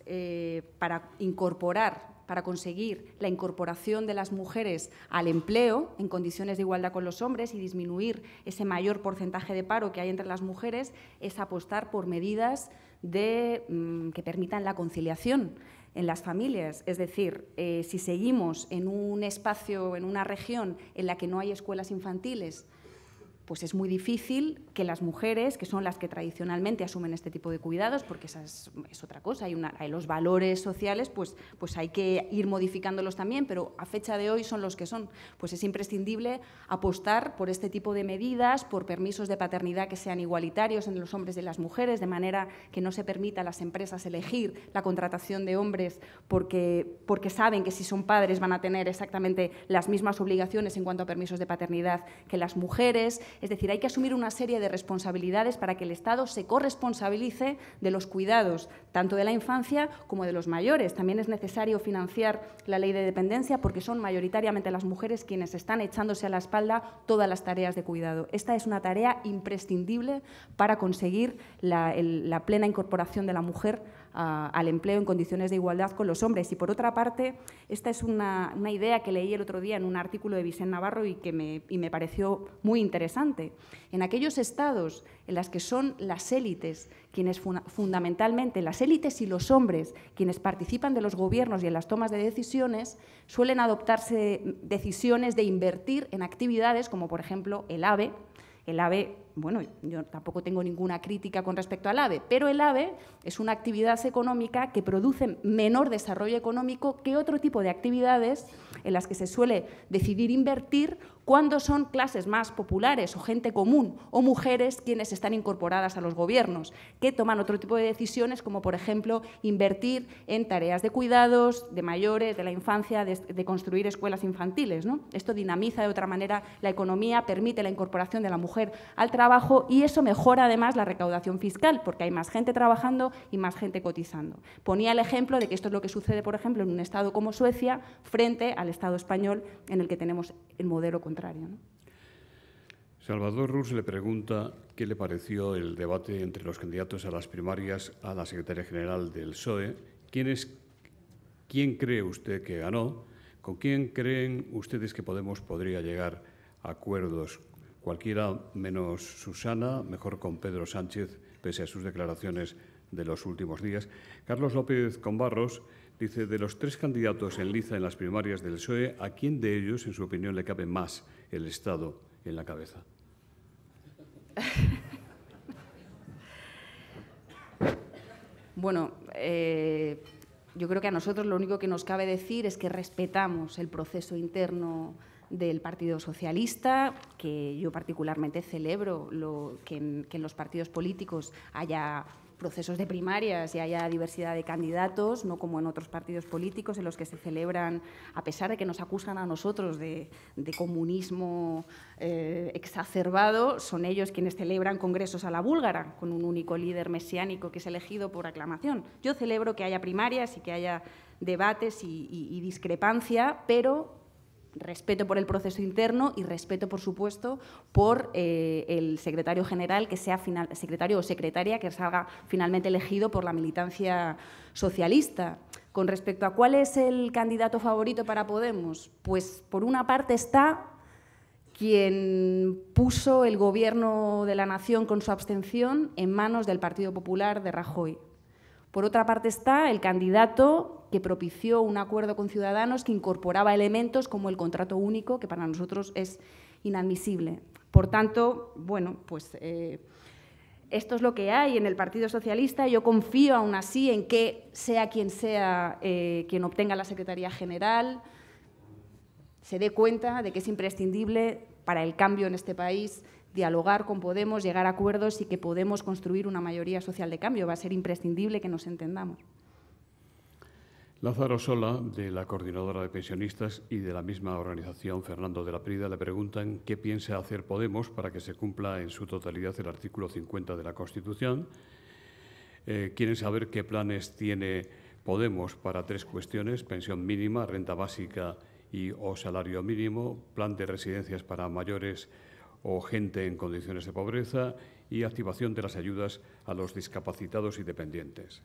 para conseguir la incorporación de las mujeres al empleo en condiciones de igualdad con los hombres y disminuir ese mayor porcentaje de paro que hay entre las mujeres es apostar por medidas que permitan la conciliación en las familias. Es decir, si seguimos en un espacio, en una región en la que no hay escuelas infantiles, pues es muy difícil que las mujeres, que son las que tradicionalmente asumen este tipo de cuidados, porque esa es otra cosa, hay los valores sociales, pues hay que ir modificándolos también, pero a fecha de hoy son los que son. Pues es imprescindible apostar por este tipo de medidas, por permisos de paternidad que sean igualitarios entre los hombres y las mujeres, de manera que no se permita a las empresas elegir la contratación de hombres porque saben que si son padres van a tener exactamente las mismas obligaciones en cuanto a permisos de paternidad que las mujeres. Es decir, hay que asumir una serie de responsabilidades para que el Estado se corresponsabilice de los cuidados, tanto de la infancia como de los mayores. También es necesario financiar la ley de dependencia porque son mayoritariamente las mujeres quienes están echándose a la espalda todas las tareas de cuidado. Esta es una tarea imprescindible para conseguir la plena incorporación de la mujer al empleo en condiciones de igualdad con los hombres. Y, por otra parte, esta es una idea que leí el otro día en un artículo de Vicent Navarro y me pareció muy interesante. En aquellos estados en los que son las élites quienes fundamentalmente, las élites y los hombres, quienes participan de los gobiernos y en las tomas de decisiones, suelen adoptarse decisiones de invertir en actividades como, por ejemplo, el AVE. El AVE, bueno, yo tampoco tengo ninguna crítica con respecto al AVE, pero el AVE es una actividad económica que produce menor desarrollo económico que otro tipo de actividades en las que se suele decidir invertir cuando son clases más populares o gente común o mujeres quienes están incorporadas a los gobiernos, que toman otro tipo de decisiones, como por ejemplo invertir en tareas de cuidados, de mayores, de la infancia, de construir escuelas infantiles, ¿no? Esto dinamiza de otra manera la economía, permite la incorporación de la mujer al trabajo y eso mejora además la recaudación fiscal, porque hay más gente trabajando y más gente cotizando. Ponía el ejemplo de que esto es lo que sucede, por ejemplo, en un Estado como Suecia frente al Estado español, en el que tenemos el modelo contrario, ¿no? Salvador Rus le pregunta qué le pareció el debate entre los candidatos a las primarias a la secretaria general del PSOE. ¿Quién cree usted que ganó? ¿Con quién creen ustedes que Podemos podría llegar a acuerdos? Cualquiera menos Susana, mejor con Pedro Sánchez, pese a sus declaraciones de los últimos días. Carlos López Combarros dice, de los tres candidatos en liza en las primarias del PSOE, ¿a quién de ellos, en su opinión, le cabe más el Estado en la cabeza? Bueno, yo creo que a nosotros lo único que nos cabe decir es que respetamos el proceso interno del Partido Socialista, que yo particularmente celebro que en los partidos políticos haya procesos de primarias y haya diversidad de candidatos, no como en otros partidos políticos en los que se celebran, a pesar de que nos acusan a nosotros de comunismo exacerbado, son ellos quienes celebran congresos a la búlgara, con un único líder mesiánico que es elegido por aclamación. Yo celebro que haya primarias y que haya debates y discrepancia, pero respeto por el proceso interno y respeto, por supuesto, por el secretario general que sea secretario o secretaria que salga finalmente elegido por la militancia socialista. Con respecto a cuál es el candidato favorito para Podemos, pues por una parte está quien puso el gobierno de la nación con su abstención en manos del Partido Popular de Rajoy. Por otra parte está el candidato que propició un acuerdo con Ciudadanos que incorporaba elementos como el contrato único, que para nosotros es inadmisible. Por tanto, bueno, pues esto es lo que hay en el Partido Socialista. Yo confío aún así en que sea quien obtenga la Secretaría General, se dé cuenta de que es imprescindible para el cambio en este país dialogar con Podemos, llegar a acuerdos y que podemos construir una mayoría social de cambio. Va a ser imprescindible que nos entendamos. Lázaro Sola, de la Coordinadora de Pensionistas, y de la misma organización, Fernando de la Prida, le preguntan qué piensa hacer Podemos para que se cumpla en su totalidad el artículo 50 de la Constitución. Quieren saber qué planes tiene Podemos para tres cuestiones: pensión mínima, renta básica o salario mínimo, plan de residencias para mayores o gente en condiciones de pobreza y activación de las ayudas a los discapacitados y dependientes.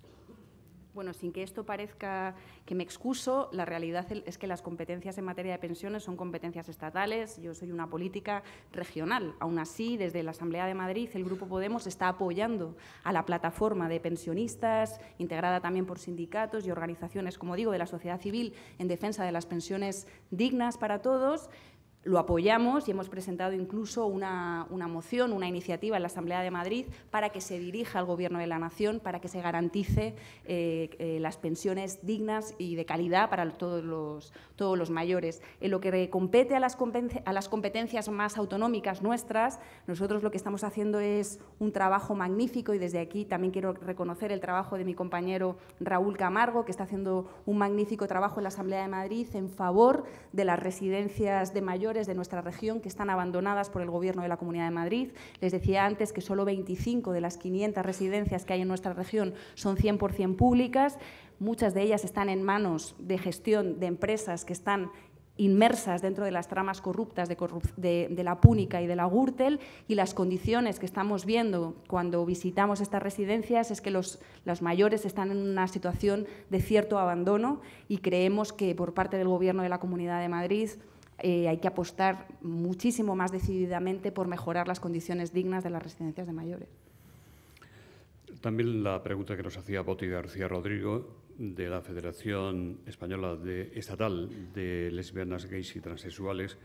Bueno, sin que esto parezca que me excuso, la realidad es que las competencias en materia de pensiones son competencias estatales. Yo soy una política regional. Aún así, desde la Asamblea de Madrid, el Grupo Podemos está apoyando a la plataforma de pensionistas, integrada también por sindicatos y organizaciones, como digo, de la sociedad civil en defensa de las pensiones dignas para todos. Lo apoyamos y hemos presentado incluso una moción, una iniciativa en la Asamblea de Madrid para que se dirija al Gobierno de la Nación, para que se garantice las pensiones dignas y de calidad para todos los mayores. En lo que compete a las competencias más autonómicas nuestras, nosotros lo que estamos haciendo es un trabajo magnífico, y desde aquí también quiero reconocer el trabajo de mi compañero Raúl Camargo, que está haciendo un magnífico trabajo en la Asamblea de Madrid en favor de las residencias de mayores de nuestra región que están abandonadas por el Gobierno de la Comunidad de Madrid. Les decía antes que solo 25 de las 500 residencias que hay en nuestra región son 100% públicas. Muchas de ellas están en manos de gestión de empresas que están inmersas dentro de las tramas corruptas de la Púnica y de la Gürtel, y las condiciones que estamos viendo cuando visitamos estas residencias es que los mayores están en una situación de cierto abandono, y creemos que por parte del Gobierno de la Comunidad de Madrid hay que apostar muchísimo más decididamente por mejorar las condiciones dignas de las residencias de mayores. También la pregunta que nos hacía Boti García Rodrigo, de la Federación Española Estatal de Lesbianas, Gays y Transexuales,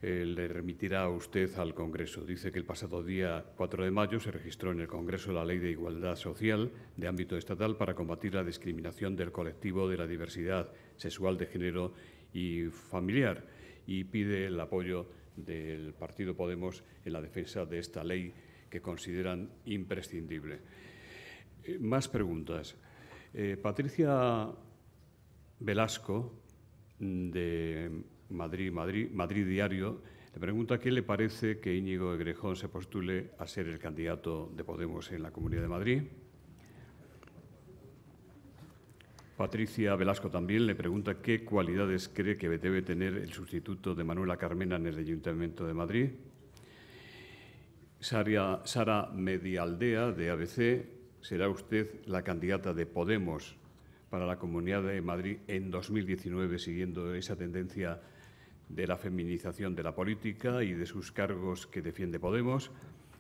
le remitirá a usted al Congreso. Dice que el pasado día 4 de mayo se registró en el Congreso la Ley de Igualdad Social de ámbito estatal para combatir la discriminación del colectivo de la diversidad sexual, de género y familiar, y pide el apoyo del Partido Podemos en la defensa de esta ley que consideran imprescindible. Más preguntas. Patricia Velasco, de Madrid Diario, le pregunta qué le parece que Íñigo Errejón se postule a ser el candidato de Podemos en la Comunidad de Madrid. Patricia Velasco también le pregunta qué cualidades cree que debe tener el sustituto de Manuela Carmena en el Ayuntamiento de Madrid. Sara Medialdea, de ABC, ¿será usted la candidata de Podemos para la Comunidad de Madrid en 2019, siguiendo esa tendencia de la feminización de la política y de sus cargos que defiende Podemos?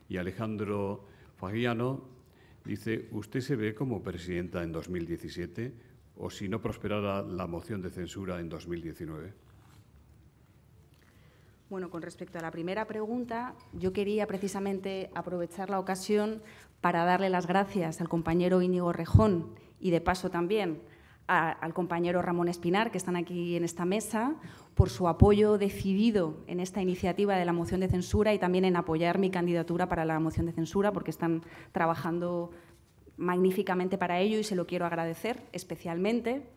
Y Alejandro Fagiano dice, ¿usted se ve como presidenta en 2017 o si no prosperara la moción de censura en 2019? Bueno, con respecto a la primera pregunta, yo quería precisamente aprovechar la ocasión para darle las gracias al compañero Íñigo Errejón y, de paso, también al compañero Ramón Espinar, que están aquí en esta mesa, por su apoyo decidido en esta iniciativa de la moción de censura y también en apoyar mi candidatura para la moción de censura, porque están trabajando magníficamente para ello y se lo quiero agradecer especialmente.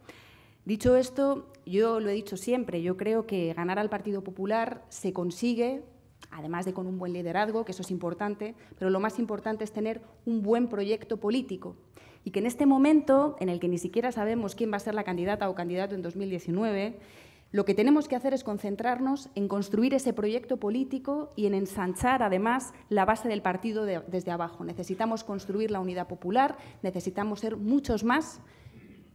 Dicho esto, yo lo he dicho siempre, yo creo que ganar al Partido Popular se consigue, además de con un buen liderazgo, que eso es importante, pero lo más importante es tener un buen proyecto político. Y que en este momento, en el que ni siquiera sabemos quién va a ser la candidata o candidato en 2019, lo que tenemos que hacer es concentrarnos en construir ese proyecto político y en ensanchar, además, la base del partido desde abajo. Necesitamos construir la unidad popular, necesitamos ser muchos más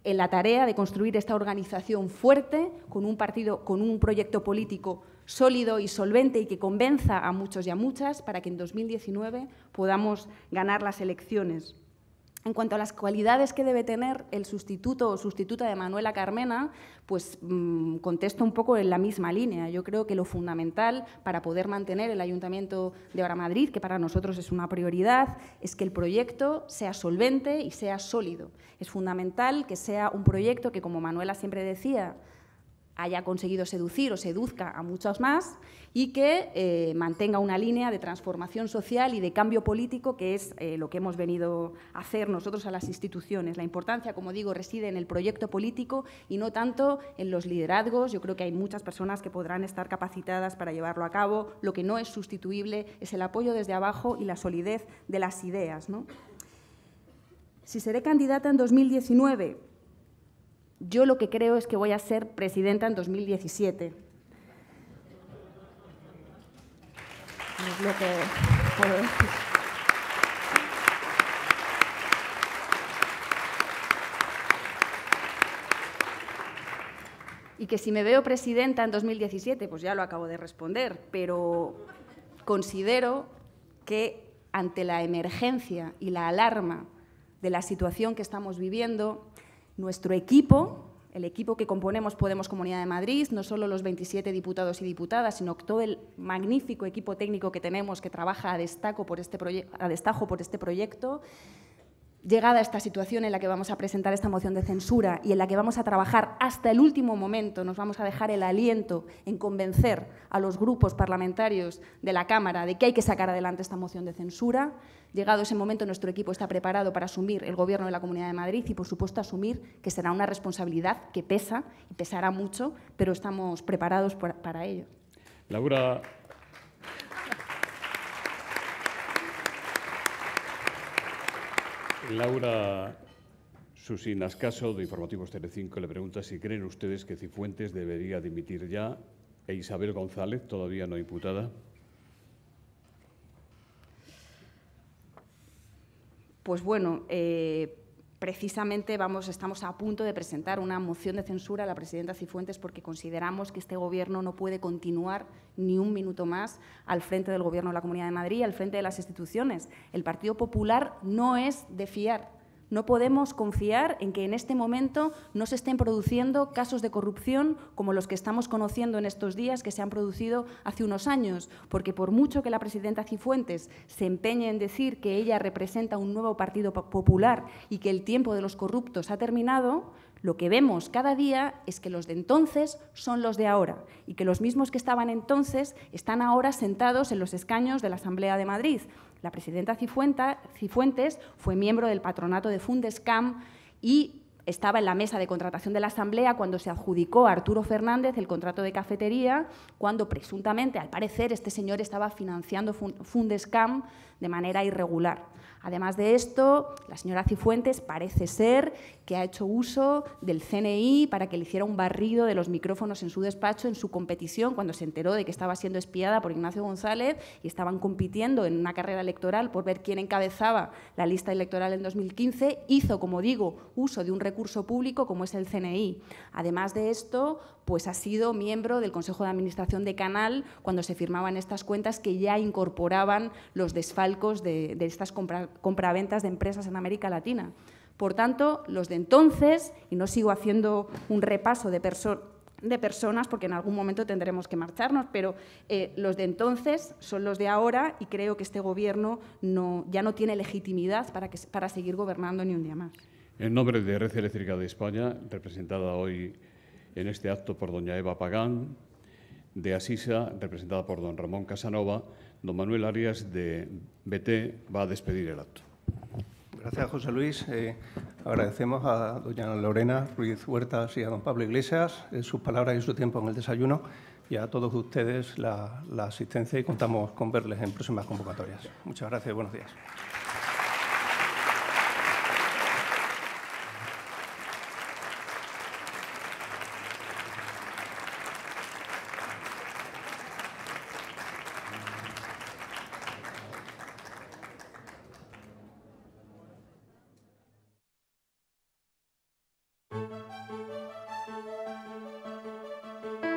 en la tarea de construir esta organización fuerte, con un partido, con un proyecto político sólido y solvente y que convenza a muchos y a muchas para que en 2019 podamos ganar las elecciones. En cuanto a las cualidades que debe tener el sustituto o sustituta de Manuela Carmena, pues contesto un poco en la misma línea. Yo creo que lo fundamental para poder mantener el Ayuntamiento de Ahora Madrid, que para nosotros es una prioridad, es que el proyecto sea solvente y sea sólido. Es fundamental que sea un proyecto que, como Manuela siempre decía, haya conseguido seducir o seduzca a muchos más y que mantenga una línea de transformación social y de cambio político, que es lo que hemos venido a hacer nosotros a las instituciones. La importancia, como digo, reside en el proyecto político y no tanto en los liderazgos. Yo creo que hay muchas personas que podrán estar capacitadas para llevarlo a cabo. Lo que no es sustituible es el apoyo desde abajo y la solidez de las ideas, ¿no? Si seré candidata en 2019, yo lo que creo es que voy a ser presidenta en 2017. Es lo que puedo decir. Y que si me veo presidenta en 2017, pues ya lo acabo de responder, pero considero que ante la emergencia y la alarma de la situación que estamos viviendo, nuestro equipo, el equipo que componemos Podemos Comunidad de Madrid, no solo los 27 diputados y diputadas, sino todo el magnífico equipo técnico que tenemos que trabaja a destajo por este proyecto, llegada a esta situación en la que vamos a presentar esta moción de censura y en la que vamos a trabajar hasta el último momento, nos vamos a dejar el aliento en convencer a los grupos parlamentarios de la Cámara de que hay que sacar adelante esta moción de censura. Llegado ese momento, nuestro equipo está preparado para asumir el Gobierno de la Comunidad de Madrid y, por supuesto, asumir que será una responsabilidad que pesa y pesará mucho, pero estamos preparados para ello. Laura Susín Ascaso, de Informativos Telecinco, le pregunta si creen ustedes que Cifuentes debería dimitir ya e Isabel González, todavía no imputada. Pues bueno, precisamente estamos a punto de presentar una moción de censura a la presidenta Cifuentes porque consideramos que este Gobierno no puede continuar ni un minuto más al frente del Gobierno de la Comunidad de Madrid, al frente de las instituciones. El Partido Popular no es de fiar. No podemos confiar en que en este momento no se estén produciendo casos de corrupción como los que estamos conociendo en estos días, que se han producido hace unos años, porque por mucho que la presidenta Cifuentes se empeñe en decir que ella representa un nuevo Partido Popular y que el tiempo de los corruptos ha terminado, lo que vemos cada día es que los de entonces son los de ahora y que los mismos que estaban entonces están ahora sentados en los escaños de la Asamblea de Madrid. La presidenta Cifuentes fue miembro del patronato de Fundescam y estaba en la mesa de contratación de la Asamblea cuando se adjudicó a Arturo Fernández el contrato de cafetería, cuando presuntamente, al parecer, este señor estaba financiando Fundescam de manera irregular. Además de esto, la señora Cifuentes parece ser que ha hecho uso del CNI para que le hiciera un barrido de los micrófonos en su despacho, en su competición, cuando se enteró de que estaba siendo espiada por Ignacio González y estaban compitiendo en una carrera electoral por ver quién encabezaba la lista electoral en 2015, hizo, como digo, uso de un recurso público como es el CNI. Además de esto, pues ha sido miembro del Consejo de Administración de Canal cuando se firmaban estas cuentas que ya incorporaban los desfalcos de estas compraventas de empresas en América Latina. Por tanto, los de entonces, y no sigo haciendo un repaso de personas porque en algún momento tendremos que marcharnos, pero los de entonces son los de ahora y creo que este Gobierno ya no tiene legitimidad para seguir gobernando ni un día más. En nombre de Red Eléctrica de España, representada hoy en este acto por doña Eva Pagán, de Asisa, representada por don Ramón Casanova, don Manuel Arias de BT va a despedir el acto. Gracias, José Luis. Agradecemos a doña Lorena Ruiz Huertas y a don Pablo Iglesias sus palabras y su tiempo en el desayuno y a todos ustedes la asistencia y contamos con verles en próximas convocatorias. Muchas gracias y buenos días.